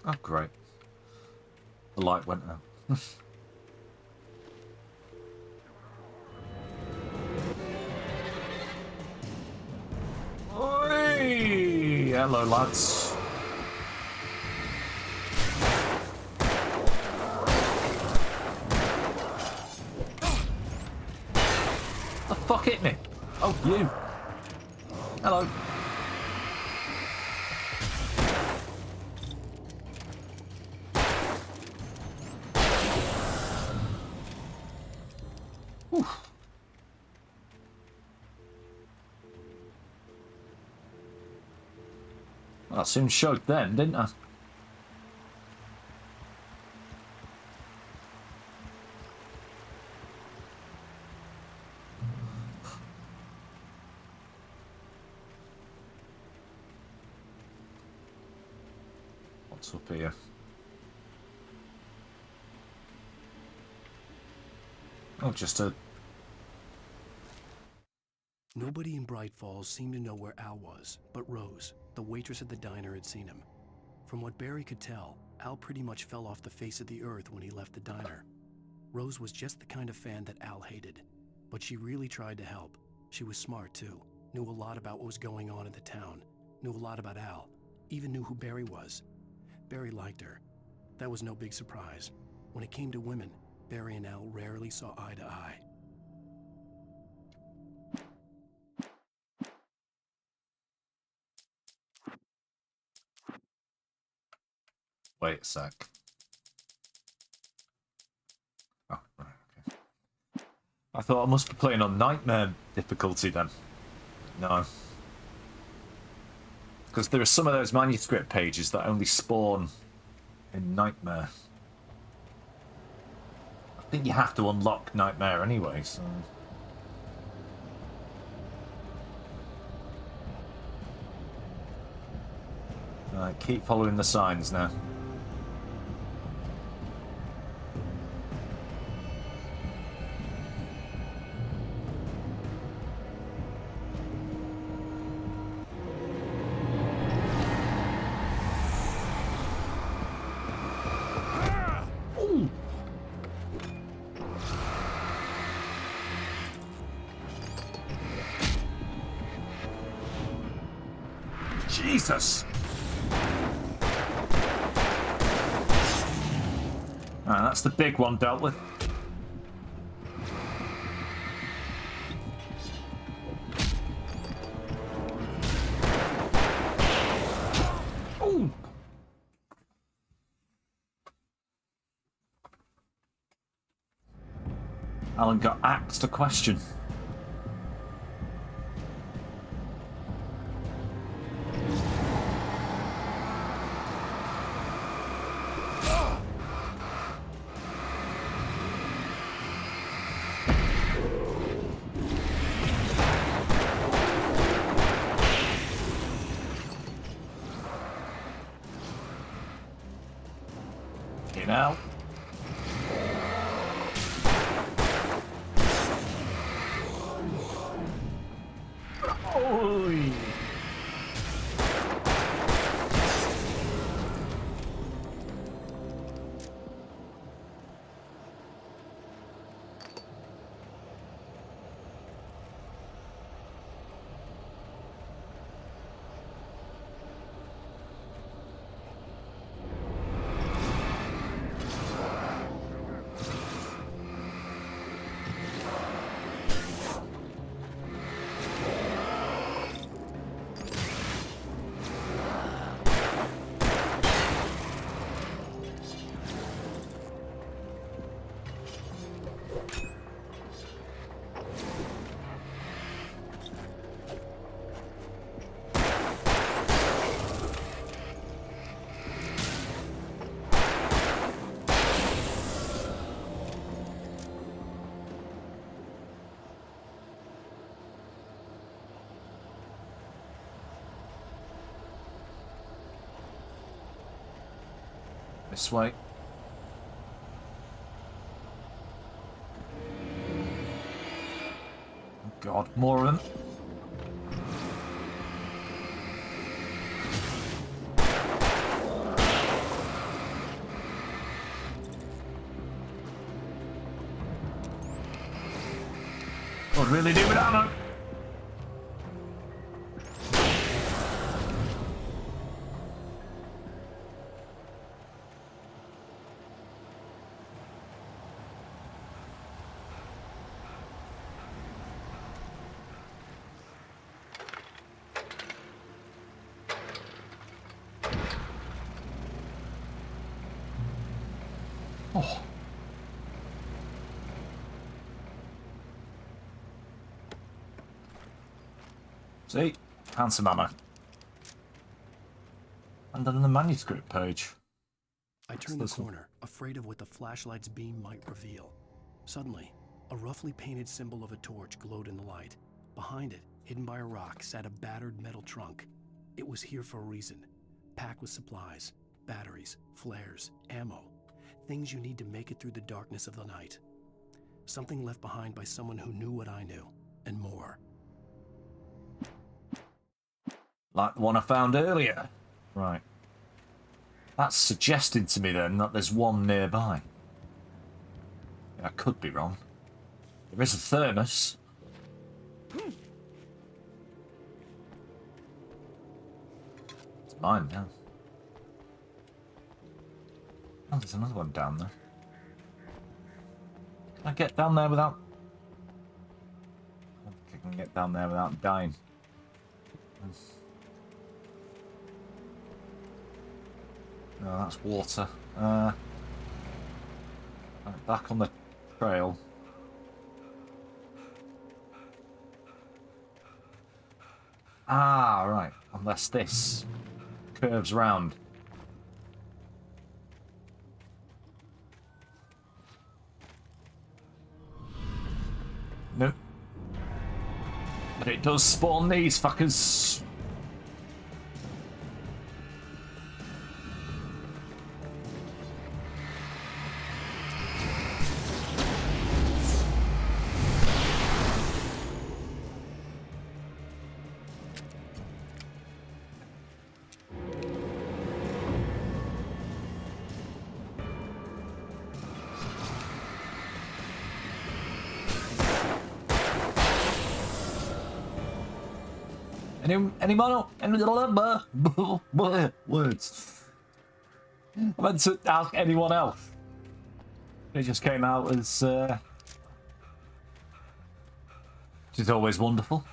Oh, great. The light went out. Oi! Hello, lads. The fuck hit me? Oh, you. Hello. Well, I soon showed them, didn't I? What's up here? Oh, just a... Nobody in Bright Falls seemed to know where Al was, but Rose, the waitress at the diner, had seen him. From what Barry could tell, Al pretty much fell off the face of the earth when he left the diner. Rose was just the kind of fan that Al hated, but she really tried to help. She was smart too, knew a lot about what was going on in the town, knew a lot about Al, even knew who Barry was. Barry liked her. That was no big surprise. When it came to women, Barry and Al rarely saw eye to eye. Wait a sec. Oh, right, okay. I thought I must be playing on Nightmare difficulty then. No. Because there are some of those manuscript pages that only spawn in Nightmare. I think you have to unlock Nightmare anyway, so... Right, keep following the signs now. Jesus! Alright, that's the big one dealt with. Ooh. Alan got asked a question. Now. Oy. This way. Oh God, more of them. Could really do with ammo. Oh. See? Found some ammo. And then the manuscript page. I turned the corner, afraid of what the flashlight's beam might reveal. Suddenly, a roughly painted symbol of a torch glowed in the light. Behind it, hidden by a rock, sat a battered metal trunk. It was here for a reason. Packed with supplies, batteries, flares, ammo. Things you need to make it through the darkness of the night. Something left behind by someone who knew what I knew, and more. Like the one I found earlier. Right. That's suggested to me then that there's one nearby. I could be wrong. There is a thermos. It's mine now. Oh, there's another one down there. Can I get down there without... I don't think I can get down there without dying. No, that's water. Back on the trail. Ah, right. Unless this curves round. Nope. But it does spawn these fuckers. Any more? Words. I meant to ask anyone else. It just came out as, which is always wonderful.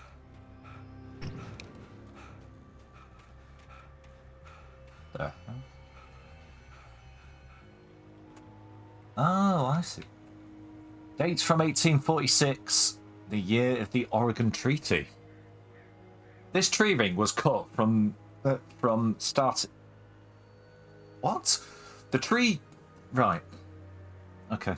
There. Oh, I see. Dates from 1846, the year of the Oregon Treaty. This tree ring was cut from start. What? The tree. Right. Okay.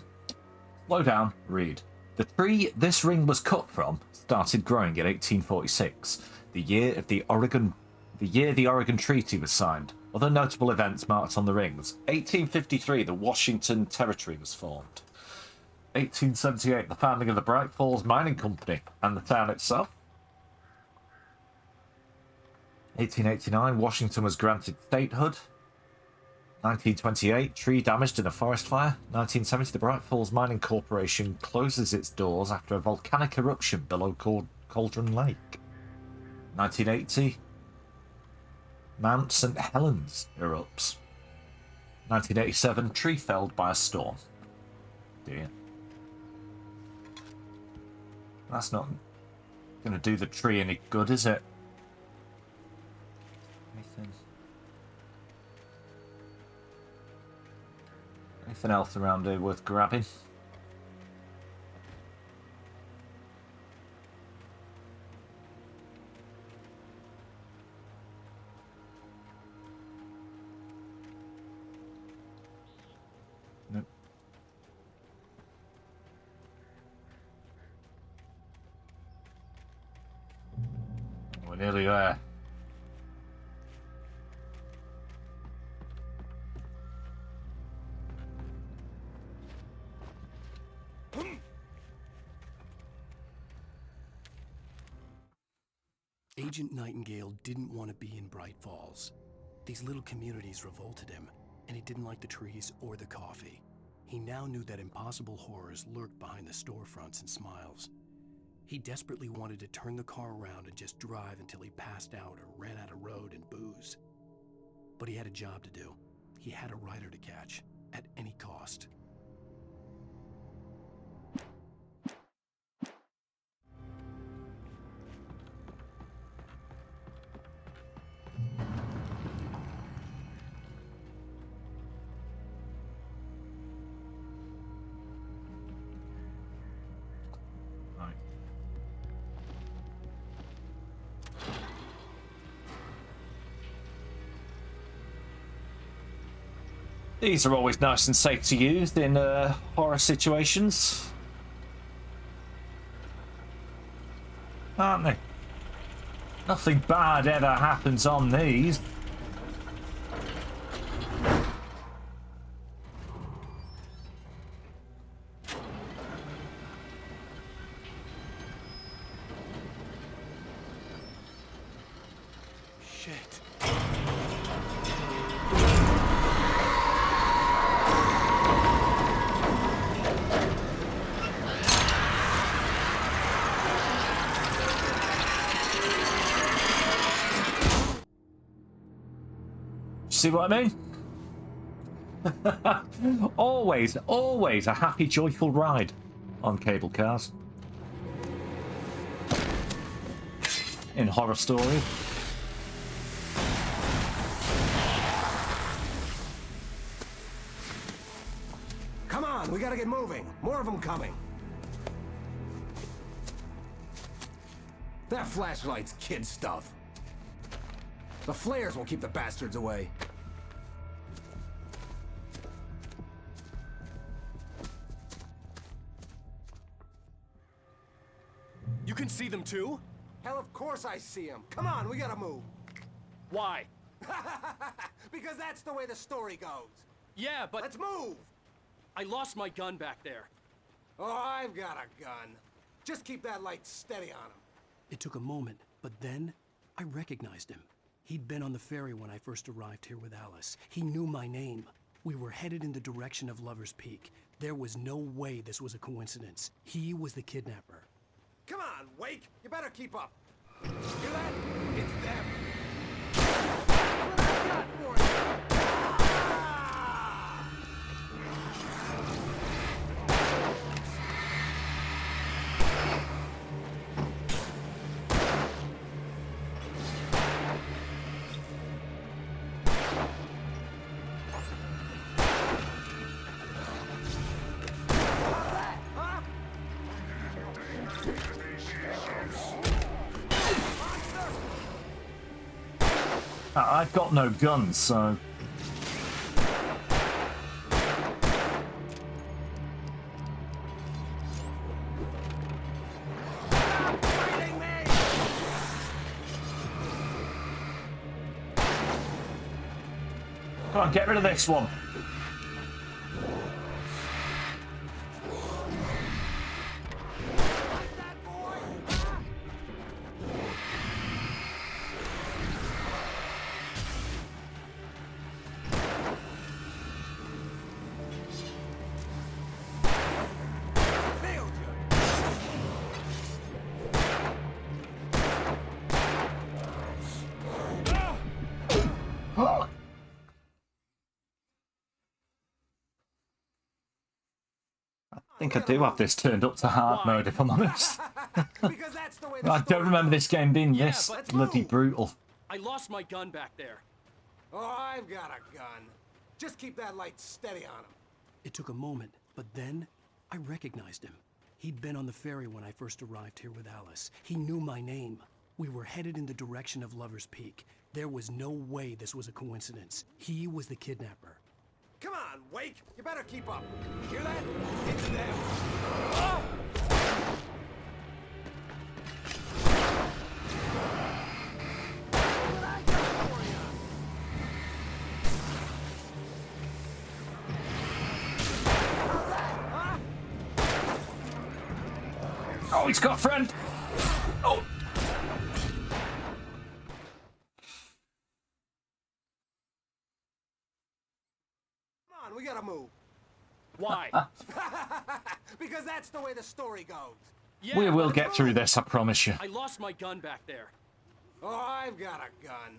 Slow down. Read. The tree this ring was cut from started growing in 1846, the year the Oregon Treaty was signed. Other notable events marked on the rings: 1853, the Washington Territory was formed. 1878, the founding of the Bright Falls Mining Company and the town itself. 1889, Washington was granted statehood. 1928, tree damaged in a forest fire. 1970, the Bright Falls Mining Corporation closes its doors after a volcanic eruption below Cauldron Lake. 1980, Mount St. Helens erupts. 1987, tree felled by a storm. Dear. That's not going to do the tree any good, is it? Anything else around here worth grabbing? Nope. We're nearly there. Agent Nightingale didn't want to be in Bright Falls. These little communities revolted him, and he didn't like the trees or the coffee. He now knew that impossible horrors lurked behind the storefronts and smiles. He desperately wanted to turn the car around and just drive until he passed out or ran out of road and booze. But he had a job to do. He had a rider to catch, at any cost. These are always nice and safe to use in horror situations, aren't they? Nothing bad ever happens on these. Shit. See what I mean? always a happy, joyful ride on cable cars. In horror story. Come on, we gotta get moving. More of them coming. That flashlight's kid stuff. The flares will keep the bastards away. You can see them too? Hell, of course I see them. Come on, we gotta move. Why? Because that's the way the story goes. Yeah, but... Let's move! I lost my gun back there. Oh, I've got a gun. Just keep that light steady on him. It took a moment, but then I recognized him. He'd been on the ferry when I first arrived here with Alice. He knew my name. We were headed in the direction of Lover's Peak. There was no way this was a coincidence. He was the kidnapper. Come on, Wake! You better keep up. Hear that? It's them. I've got no guns, so... Come on, get rid of this one. I think I do have this turned up to hard mode, if I'm honest. I don't remember this game being this bloody brutal. I lost my gun back there. Oh, I've got a gun. Just keep that light steady on him. It took a moment, but then I recognized him. He'd been on the ferry when I first arrived here with Alice. He knew my name. We were headed in the direction of Lover's Peak. There was no way this was a coincidence. He was the kidnapper. Come on, Wake! You better keep up. Hear that? It's them. Oh! Oh, he's got a friend! Oh! on, we gotta move. Why? Because that's the way the story goes. Yeah, We will let's get through move. this, I promise you. I lost my gun back there. Oh, I've got a gun.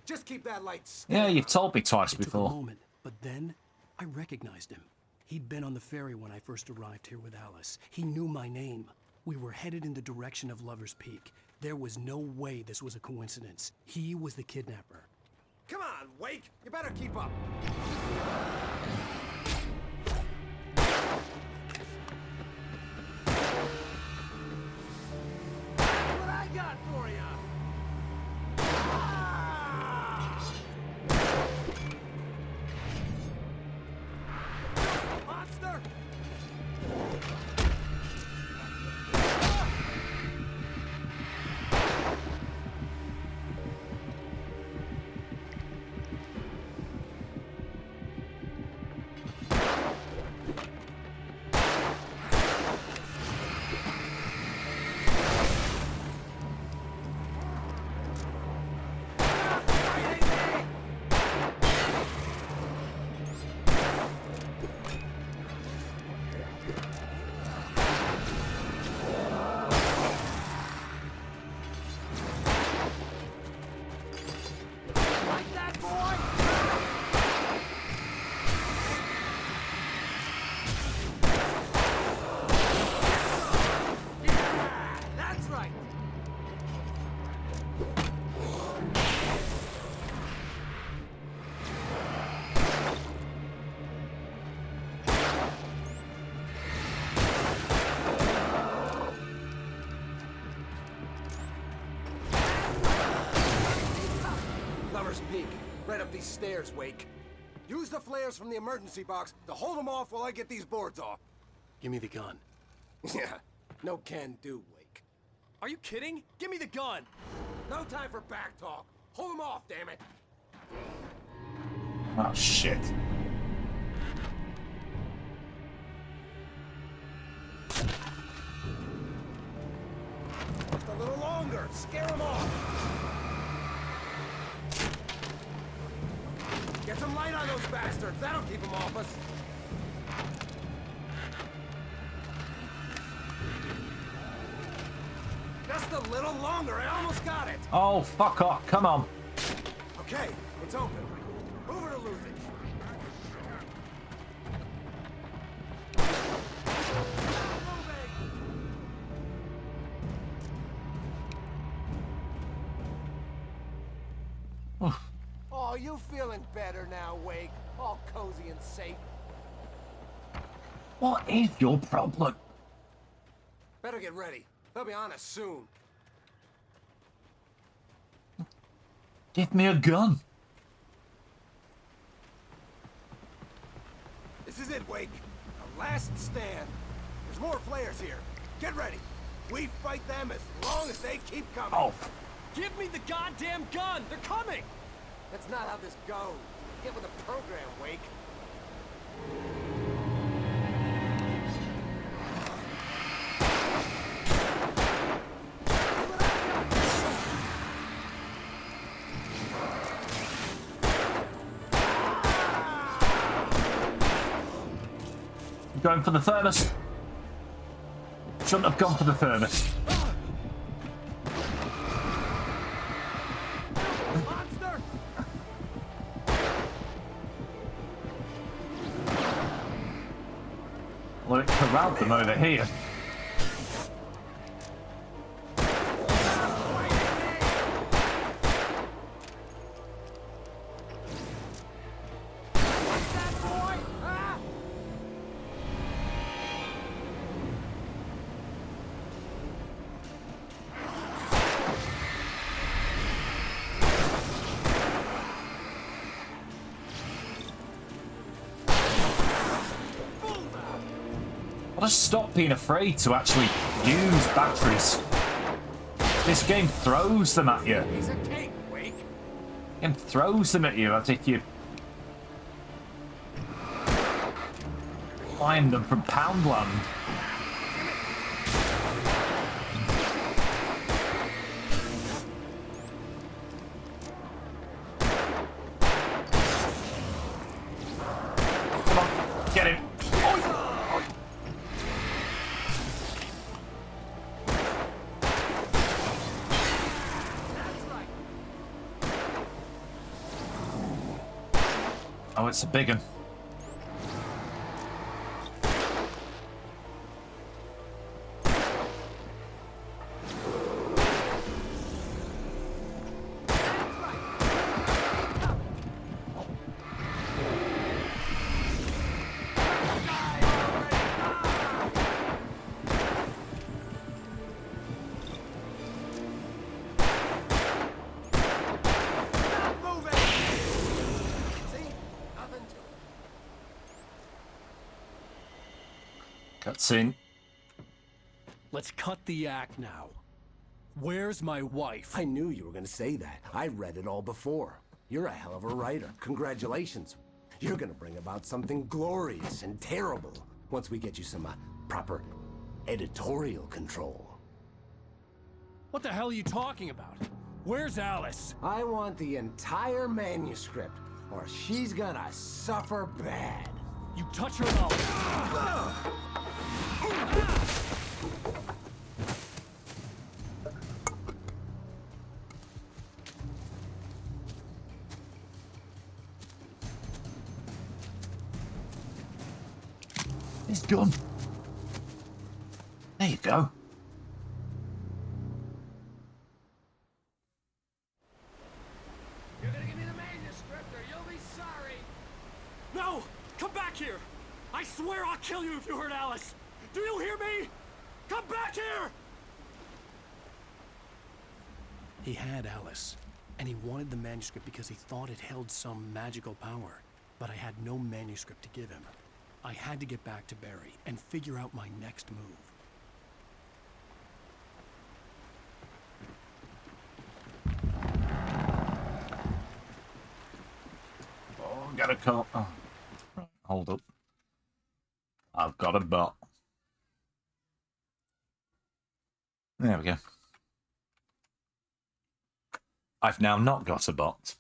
Just keep that light Yeah, you've told me twice It took a before. moment, but then I recognized him. He'd been on the ferry when I first arrived here with Alice. He knew my name. We were headed in the direction of Lover's Peak. There was no way this was a coincidence. He was the kidnapper. Come on, Wake. You better keep up. What I got for you? Monster! Like that, boy? Yeah, that's right. Lover's Peak. Right up these stairs, Wake. Use the flares from the emergency box to hold them off while I get these boards off. Give me the gun. Yeah, no can do, Wake. Are you kidding? Give me the gun. No time for back talk. Hold them off, damn it. Oh, shit. Just a little longer. Scare them off. Get some light on those bastards. That'll keep them off us. Just a little longer. I almost got it. Oh, fuck off. Come on. Okay, it's open. Move it or lose it. Oh, you feeling better now, Wake? All cozy and safe. What is your problem? Better get ready. They'll be on us soon. Give me a gun. This is it, Wake. The last stand. There's more flares here. Get ready. We fight them as long as they keep coming. Oh. Give me the goddamn gun! They're coming! That's not how this goes. Get with the program, Wake. I'm going for the thermos. Shouldn't have gone for the thermos. Monster! Well, it corralled them over here. Gotta stop being afraid to actually use batteries. This game throws them at you. Piece of cake, Wake. Game throws them at you as if you find them from Poundland. Come on, Oh, it's a big one. Cutscene. Let's cut the act now. Where's my wife? I knew you were gonna say that. I read it all before. You're a hell of a writer. Congratulations. You're gonna bring about something glorious and terrible once we get you some proper editorial control. What the hell are you talking about? Where's Alice? I want the entire manuscript, or she's gonna suffer bad. You touch her and I'll... He's done. There you go. You're gonna give me the manuscript or you'll be sorry. No! Come back here! I swear I'll kill you if you hurt Alice! Do you hear me? Come back here! He had Alice, and he wanted the manuscript because he thought it held some magical power. But I had no manuscript to give him. I had to get back to Barry and figure out my next move. Oh, gotta call. Oh. Right, hold up. I've got a bot. There we go. I've now not got a bot.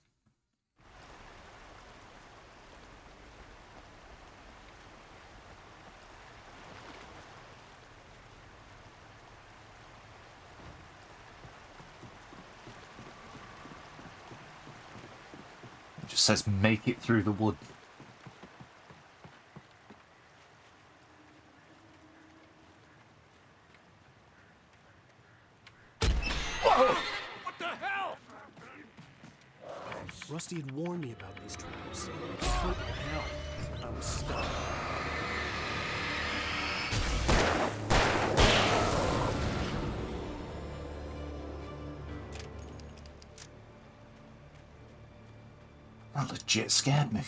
It just says make it through the wood. Rusty had warned me about these traps. It hurt like hell. I was stuck. That legit scared me.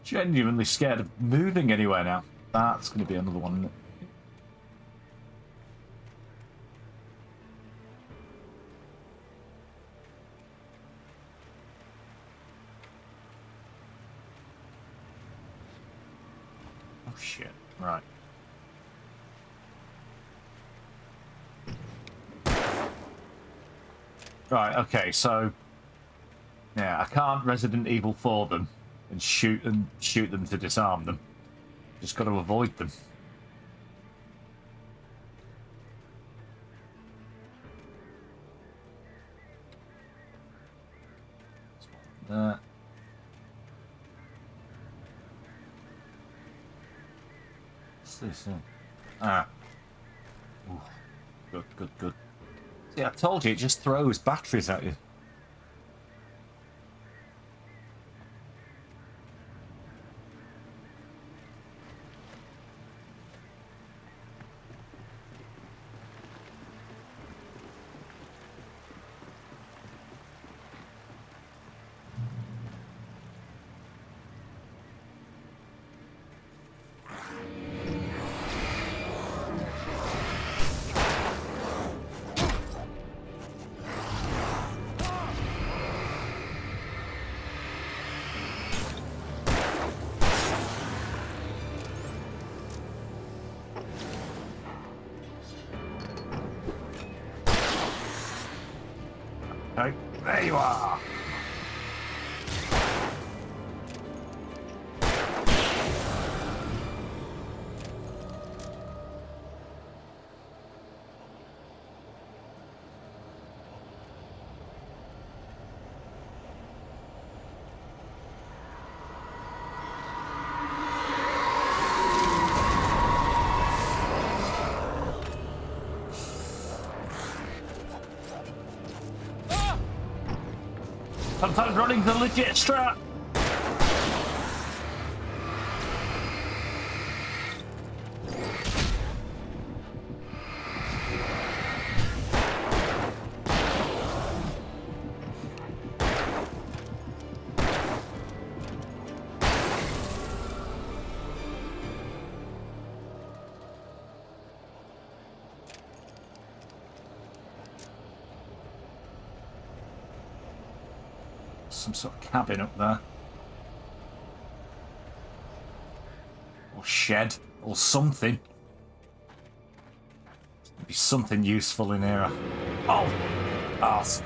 Genuinely scared of moving anywhere now. That's going to be another one, isn't it? Oh shit, right. Right, okay, so yeah, I can't Resident Evil 4 them and shoot them to disarm them. Just got to avoid them. That. What's this? Ah. Ooh. Good, good, good. See, I told you, it just throws batteries at you. Okay, there you are. Sometimes running's a legit strat. Some sort of cabin up there. Or shed. Or something. There'll be something useful in here. Oh! Arse.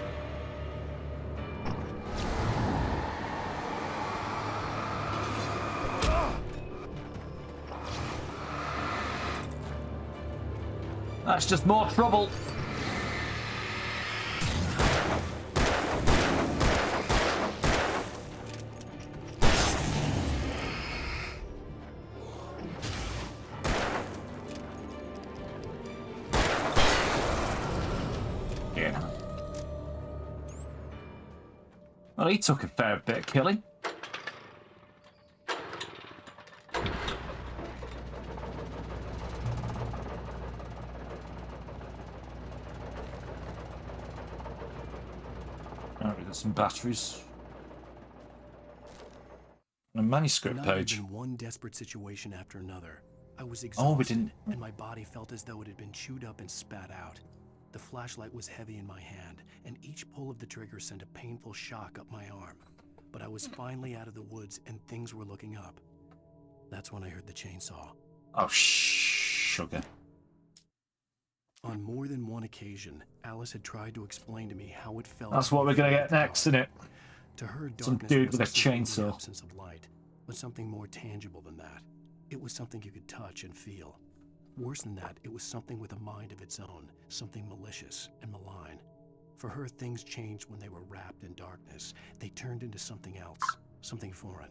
That's just more trouble. Well, he took a fair bit of killing. Alright, we got some batteries. And a manuscript page. In one desperate situation after another. I was exhausted, and my body felt as though it had been chewed up and spat out. The flashlight was heavy in my hand, and each pull of the trigger sent a painful shock up my arm. But I was finally out of the woods, and things were looking up. That's when I heard the chainsaw. Oh, sugar. On more than one occasion, Alice had tried to explain to me how it felt. That's what we're gonna get next, isn't it? To her, some darkness dude with a wasn't simply the chainsaw. absence of light, but something more tangible than that. It was something you could touch and feel. Worse than that, it was something with a mind of its own, something malicious and malign. For her, things changed when they were wrapped in darkness. They turned into something else, something foreign,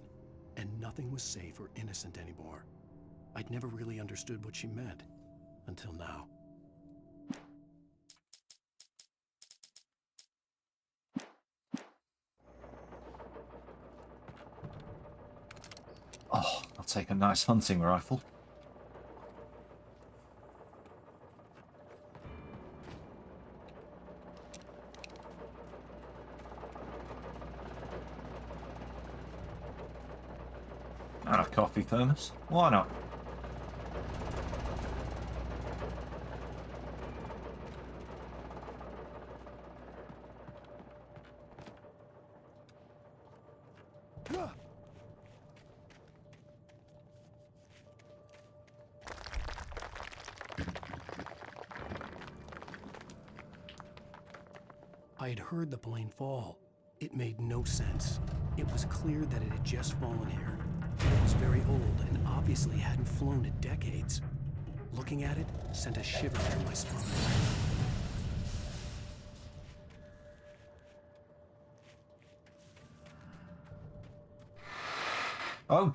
and nothing was safe or innocent anymore. I'd never really understood what she meant, until now. Oh, I'll take a nice hunting rifle. And a coffee thermos. Why not? I had heard the plane fall. It made no sense. It was clear that it had just fallen here. It was very old and obviously hadn't flown in decades. Looking at it sent a shiver down my spine. Oh.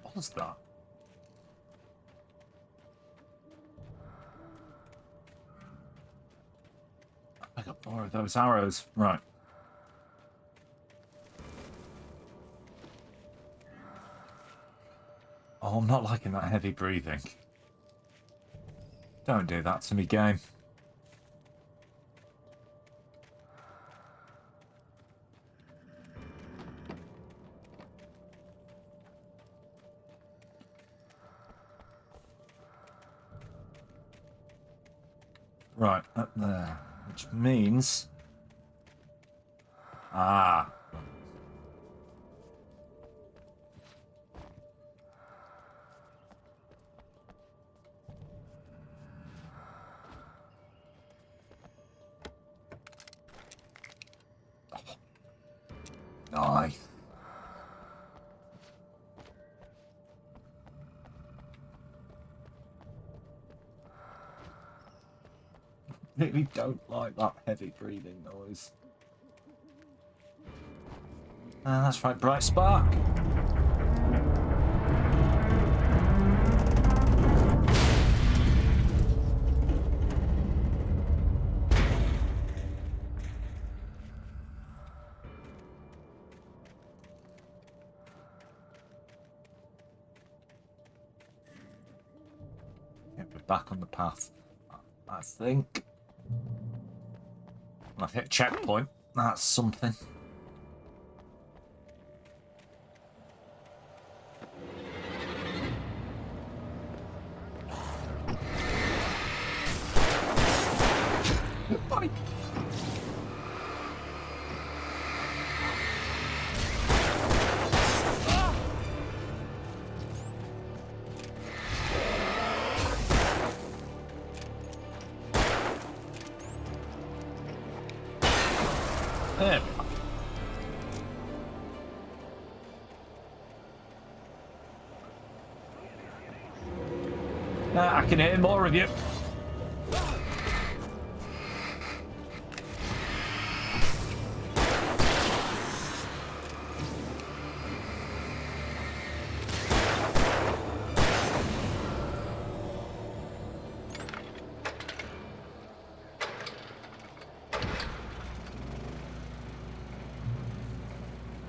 What was that? I got more of those arrows. Right. Oh, I'm not liking that heavy breathing. Don't do that to me, game. Right, up there. Which means... Ah. Nice. Really don't like that heavy breathing noise. That's right, bright spark. back on the path. I think. I've hit checkpoint. That's something. Buddy. There we are. I can hear more of you.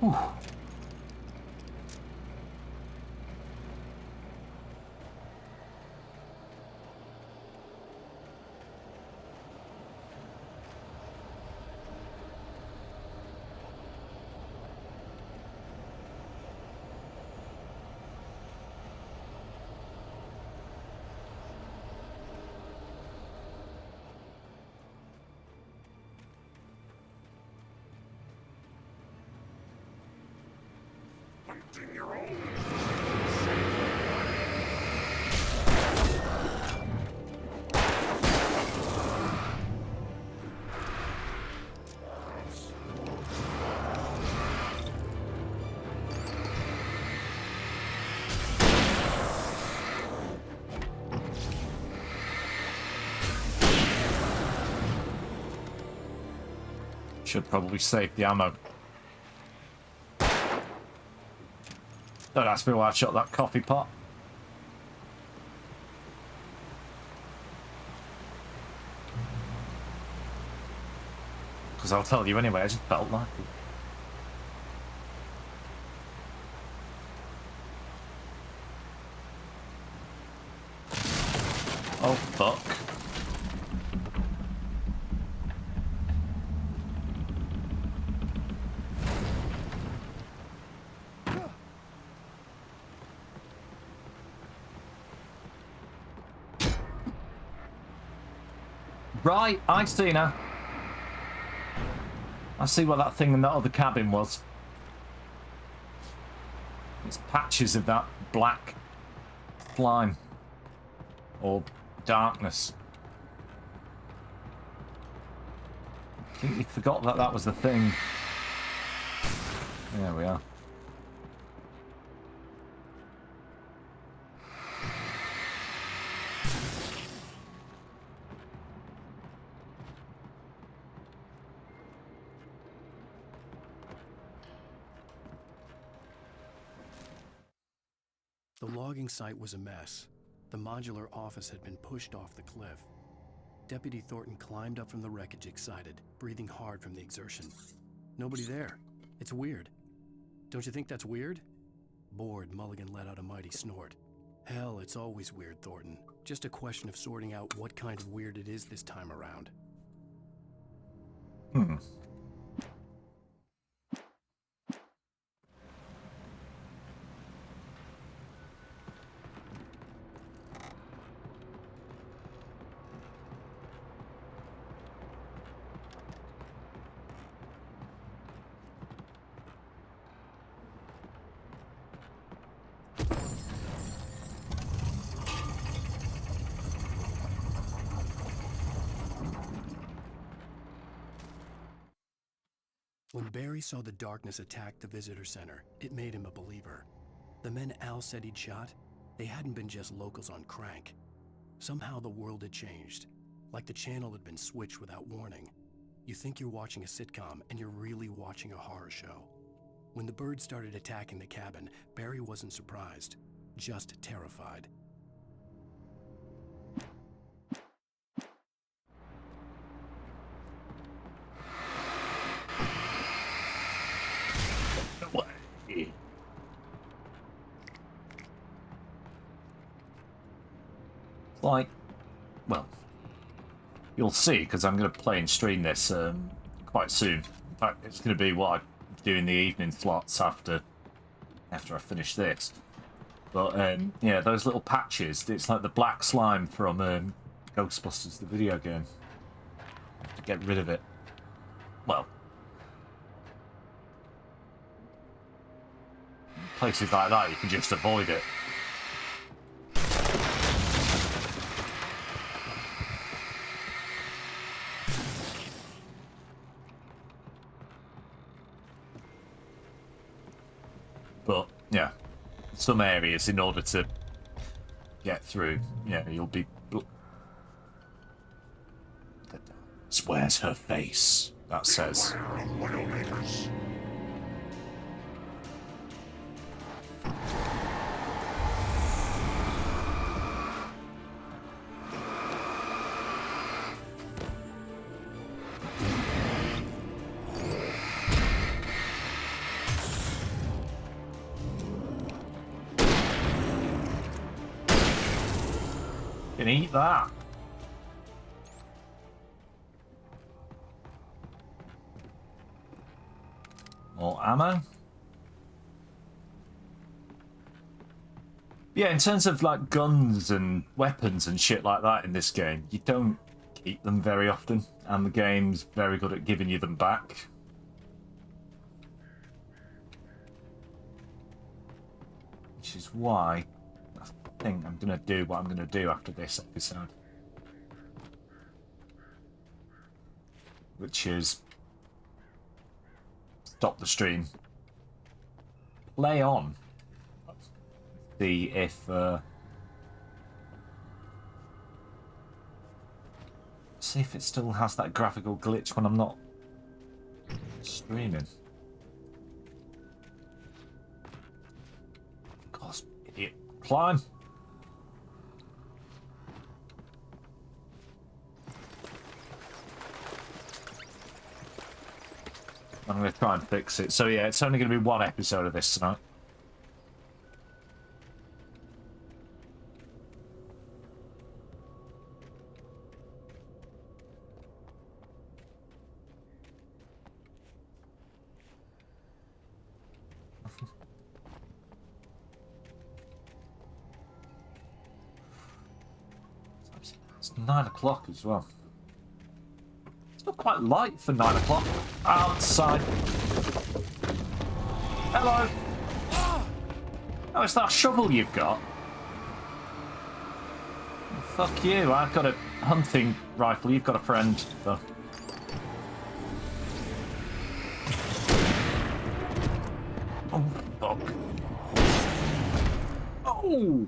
Whew. Should probably save the ammo. Don't ask me why I shot that coffee pot. Because I'll tell you anyway, I just felt like it. Oh, fuck. Right, I see now. I see what that thing in that other cabin was. It's patches of that black slime. Or darkness. I think you forgot that that was the thing. There we are. The logging site was a mess. The modular office had been pushed off the cliff. Deputy Thornton climbed up from the wreckage excited, breathing hard from the exertion. Nobody there. It's weird. Don't you think that's weird? Bored, Mulligan let out a mighty snort. Hell, it's always weird, Thornton. Just a question of sorting out what kind of weird it is this time around. When Barry saw the darkness attack the visitor center, it made him a believer. The men Al said he'd shot, they hadn't been just locals on crank. Somehow the world had changed, like the channel had been switched without warning. You think you're watching a sitcom, and you're really watching a horror show. When the birds started attacking the cabin, Barry wasn't surprised, just terrified. Like you'll see, because I'm going to play and stream this quite soon. In fact, it's going to be what I do in the evening slots after I finish this. But yeah, those little patches, it's like the black slime from Ghostbusters, the video game. I have to get rid of it. Well, places like that, you can just avoid it. But, yeah, some areas, in order to get through, yeah, you'll be... Where's her face? That says. Can eat that. More ammo. Yeah, in terms of like guns and weapons and shit like that in this game, you don't keep them very often, and the game's very good at giving you them back. Which is why I think I'm going to do what I'm going to do after this episode. Which is stop the stream, play on, see if it still has that graphical glitch when I'm not streaming. Of course, idiot. Climb. I'm going to try and fix it. So yeah, it's only going to be one episode of this tonight. It's 9 o'clock as well. It's not quite light for 9 o'clock. Outside. Hello. Oh, it's that shovel you've got. Well, fuck you. I've got a hunting rifle. You've got a friend. So. Oh, fuck. Oh.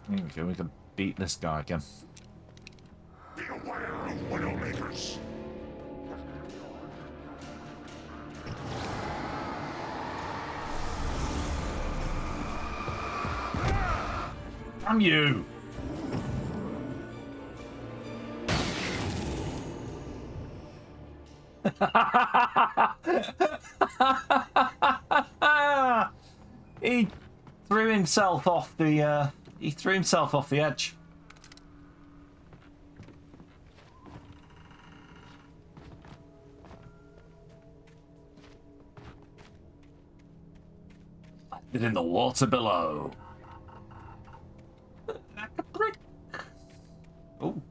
There we go, we can beat this guy again. Be aware of Widowmakers. Damn you! He threw himself off the edge. Landed in the water below. Like a brick. Oh.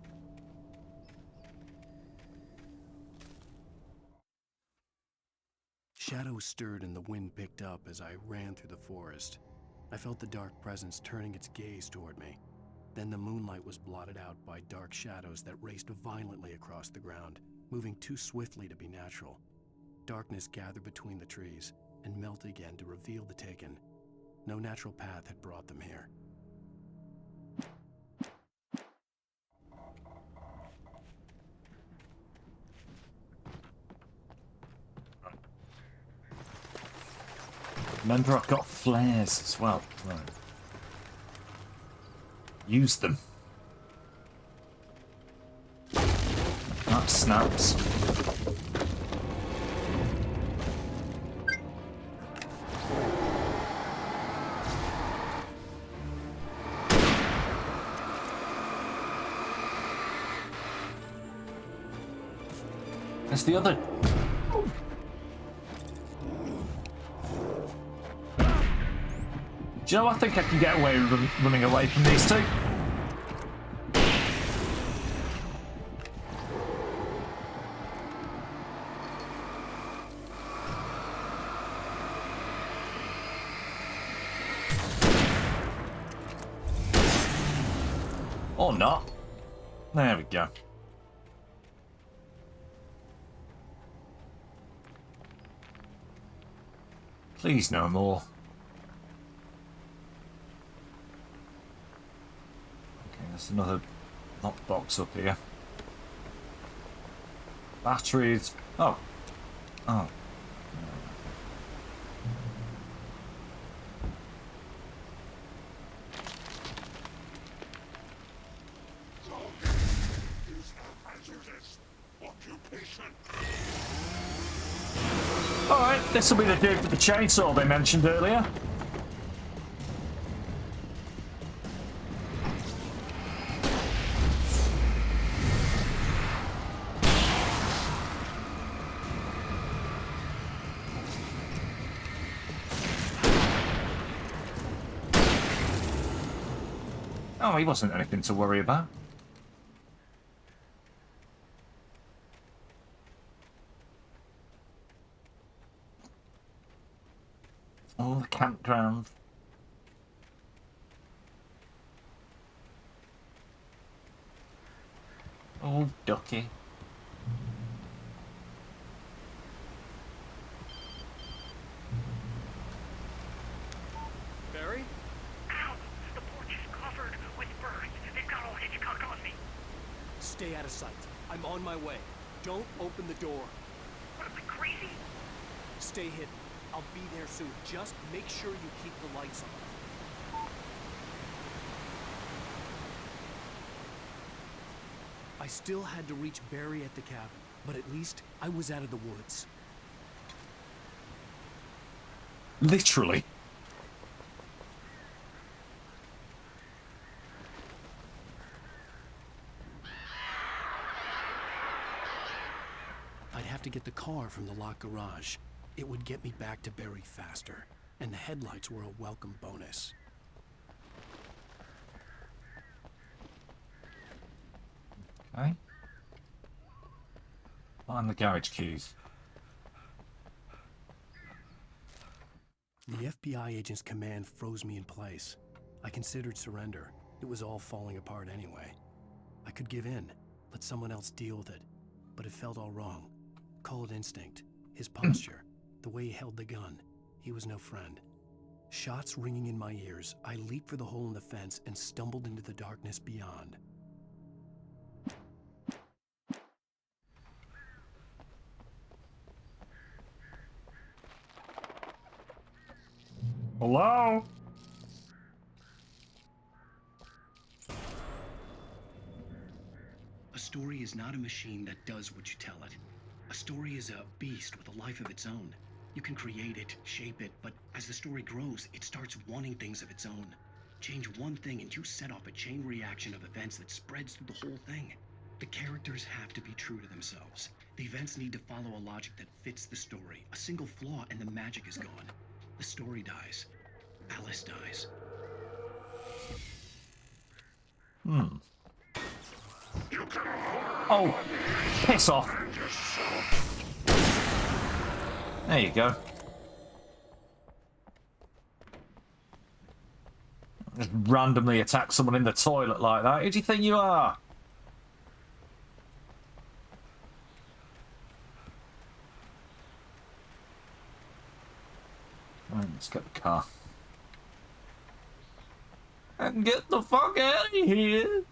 Shadows stirred and the wind picked up as I ran through the forest. I felt the dark presence turning its gaze toward me. Then the moonlight was blotted out by dark shadows that raced violently across the ground, moving too swiftly to be natural. Darkness gathered between the trees and melted again to reveal the Taken. No natural path had brought them here. Remember, I've got flares as well. Right. Use them. That snaps. It's the other. Do you know, I think I can get away with running away from these two. Or not. There we go. Please no more. Okay, there's another locked box up here. Batteries. Oh. Oh. Alright, this will be the dude with the chainsaw they mentioned earlier. Oh, he wasn't anything to worry about. Oh, the campground. Oh, ducky. Barry? Ow! The porch is covered with birds. They've got all Hitchcock on me. Stay out of sight. I'm on my way. Don't open the door. What am I, crazy? Stay hidden. I'll be there soon. Just make sure you keep the lights on. I still had to reach Barry at the cabin, but at least I was out of the woods. Literally. I'd have to get the car from the locked garage. It would get me back to Barry faster, and the headlights were a welcome bonus. Okay. Find the garage keys. The FBI agent's command froze me in place. I considered surrender. It was all falling apart anyway. I could give in, let someone else deal with it, but it felt all wrong. Call it instinct, his posture, the way he held the gun. He was no friend. Shots ringing in my ears, I leaped for the hole in the fence and stumbled into the darkness beyond. Hello? A story is not a machine that does what you tell it. A story is a beast with a life of its own. You can create it, shape it, but as the story grows, it starts wanting things of its own. Change one thing and you set off a chain reaction of events that spreads through the whole thing. The characters have to be true to themselves. The events need to follow a logic that fits the story. A single flaw and the magic is gone. The story dies. Alice dies. Hmm. Oh, piss off. There you go. Just randomly attack someone in the toilet like that. Who do you think you are? Right, let's get the car. And get the fuck out of here!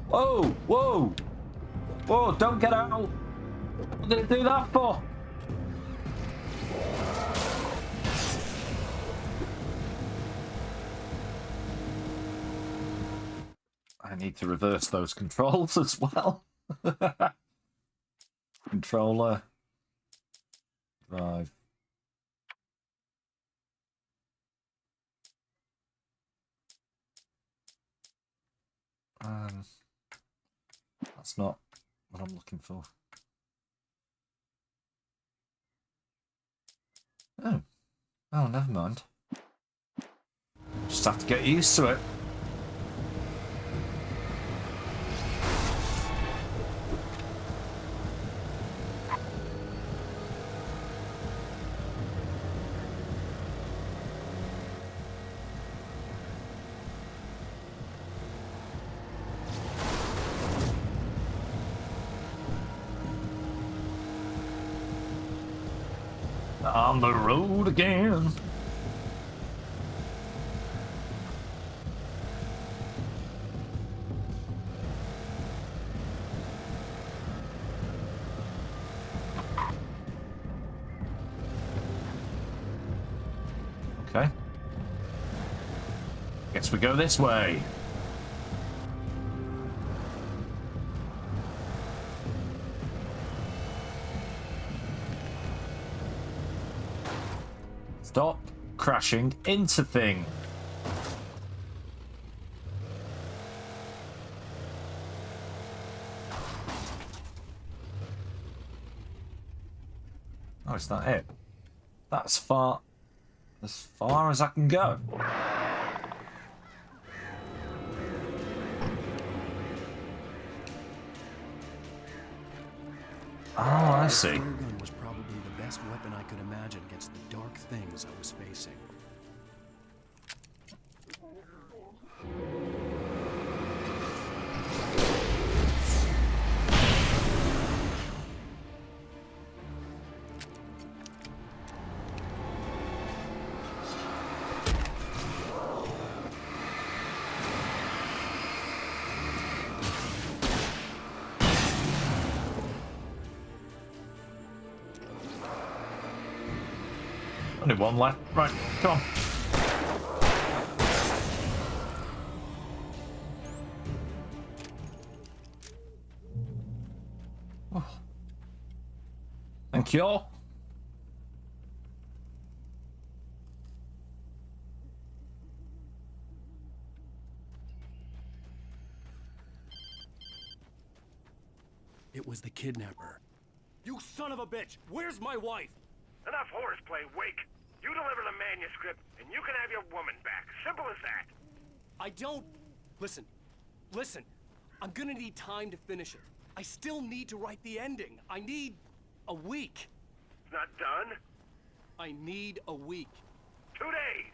Whoa! Whoa! Whoa, don't get out! What did it do that for? need to reverse those controls as well. Controller. Drive. That's not what I'm looking for. Oh. Oh, never mind. Just have to get used to it. On the road again. Okay. Guess we go this way. Stop crashing into thing. Oh, is that it? That's as far as I can go. Oh, I see. The flare gun was probably the best weapon I could imagine against the dark things I was facing. Only one left. Right, come on. Oh. Thank you all. It was the kidnapper. You son of a bitch! Where's my wife? Enough horseplay, Wake. You deliver the manuscript, and you can have your woman back. Simple as that. I don't... Listen. I'm gonna need time to finish it. I still need to write the ending. I need a week. It's not done? I need a week. 2 days.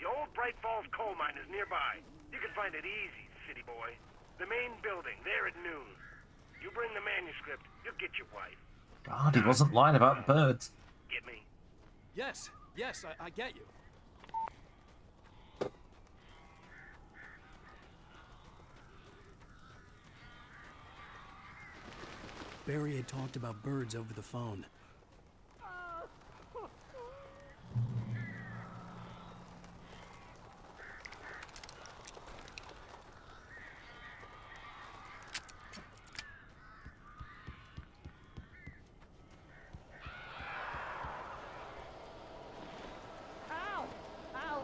The old Bright Falls coal mine is nearby. You can find it easy, city boy. The main building, there at noon. You bring the manuscript, you'll get your wife. God, he wasn't lying about birds. Get me? Yes, I get you. Barry had talked about birds over the phone. Al,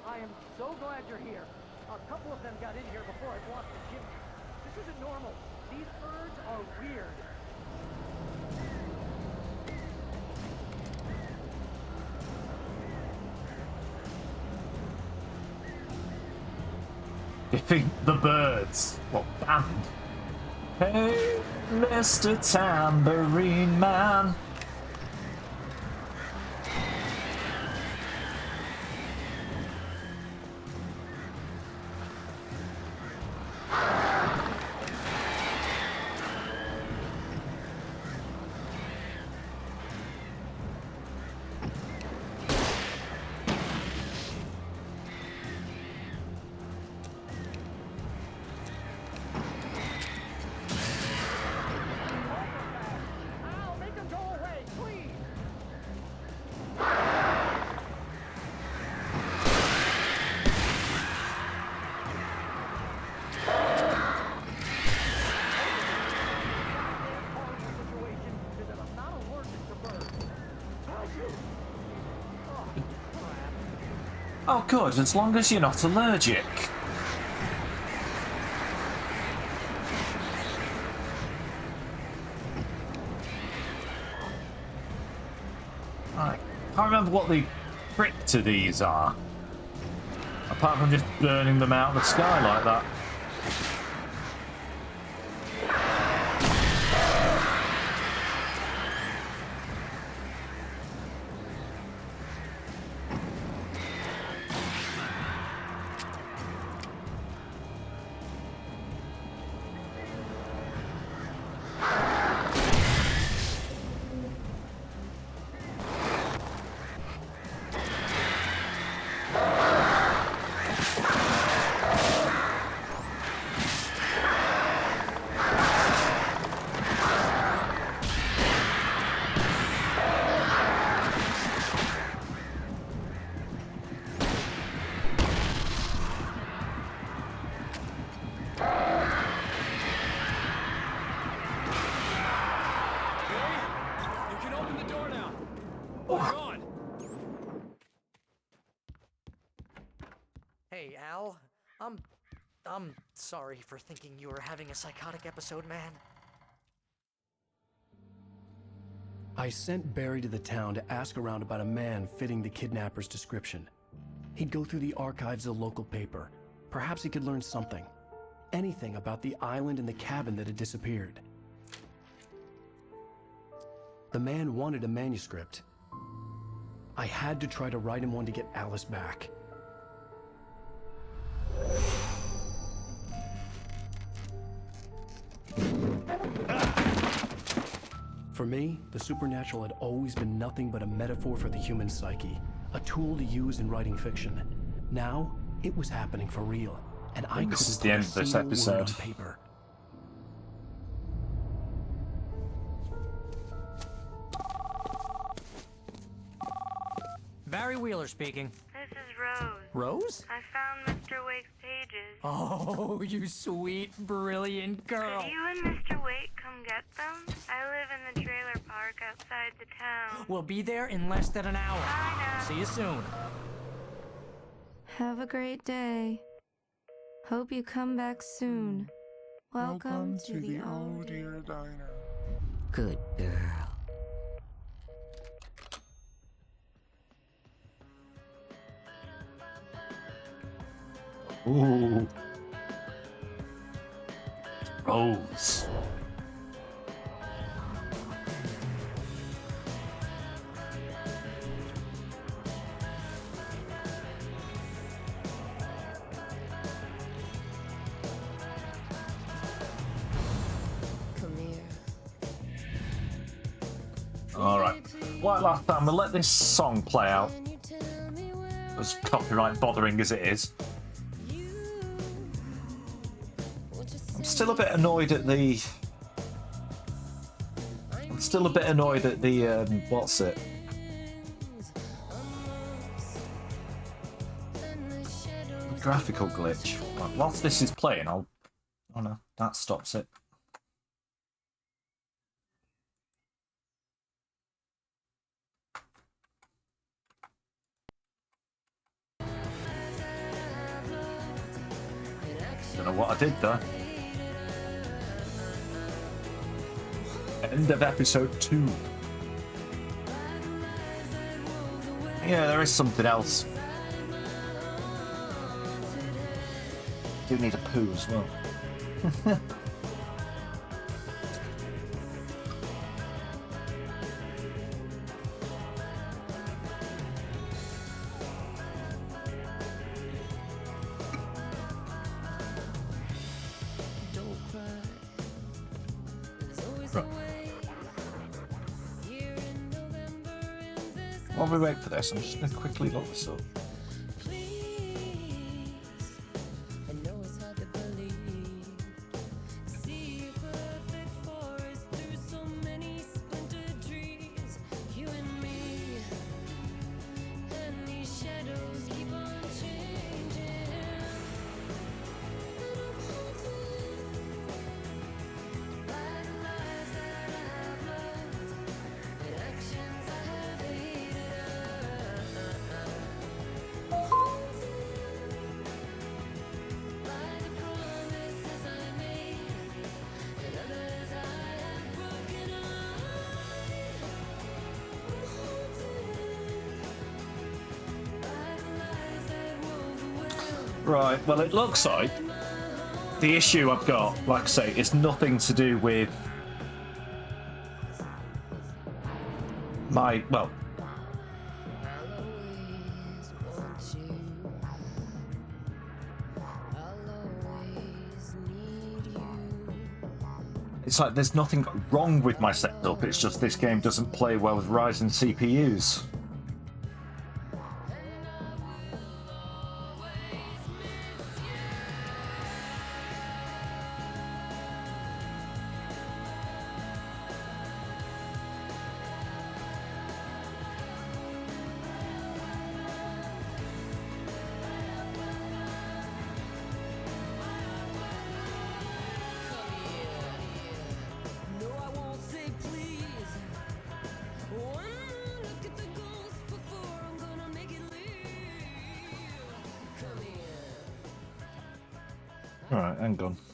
I am so glad you're here. A couple of them got in here before I blocked the chimney. This isn't normal. These birds are weird. You think the birds? What band? Hey, Mr. Tambourine Man. Al, make them go away! Oh, good, as long as you're not allergic. Right. Can't remember what the trick to these are. Apart from just burning them out of the sky like that. Hey, Al. I'm sorry for thinking you were having a psychotic episode, man. I sent Barry to the town to ask around about a man fitting the kidnapper's description. He'd go through the archives of the local paper. Perhaps he could learn something. Anything about the island and the cabin that had disappeared. The man wanted a manuscript. I had to try to write him one to get Alice back. For me, the supernatural had always been nothing but a metaphor for the human psyche, a tool to use in writing fiction. Now, it was happening for real, and I couldn't this is put the end a of this single word episode. on paper. Barry Wheeler speaking. This is Rose. Rose? I found Mr. Wake's pages. Oh, you sweet, brilliant girl. Could you and Mr. Wake come get them? I live in the trailer park outside the town. We'll be there in less than an hour. Bye now. See you soon. Have a great day. Hope you come back soon. Welcome to the Oh Dear Diner. Good girl. Ooh. Rose. Alright. Like last time, we'll let this song play out. As copyright bothering as it is. I'm still a bit annoyed at the... what's it? Graphical glitch. Right, whilst this is playing, I'll... Oh no, that stops it. Don't know what I did there. End of episode 2. Yeah, there is something else. Do need a poo as well. While we wait for this, I'm just going to quickly look this up. Right, well, it looks like the issue I've got, like I say, is nothing to do with my, well, it's like there's nothing wrong with my setup, it's just this game doesn't play well with Ryzen CPUs. Alright, hang on.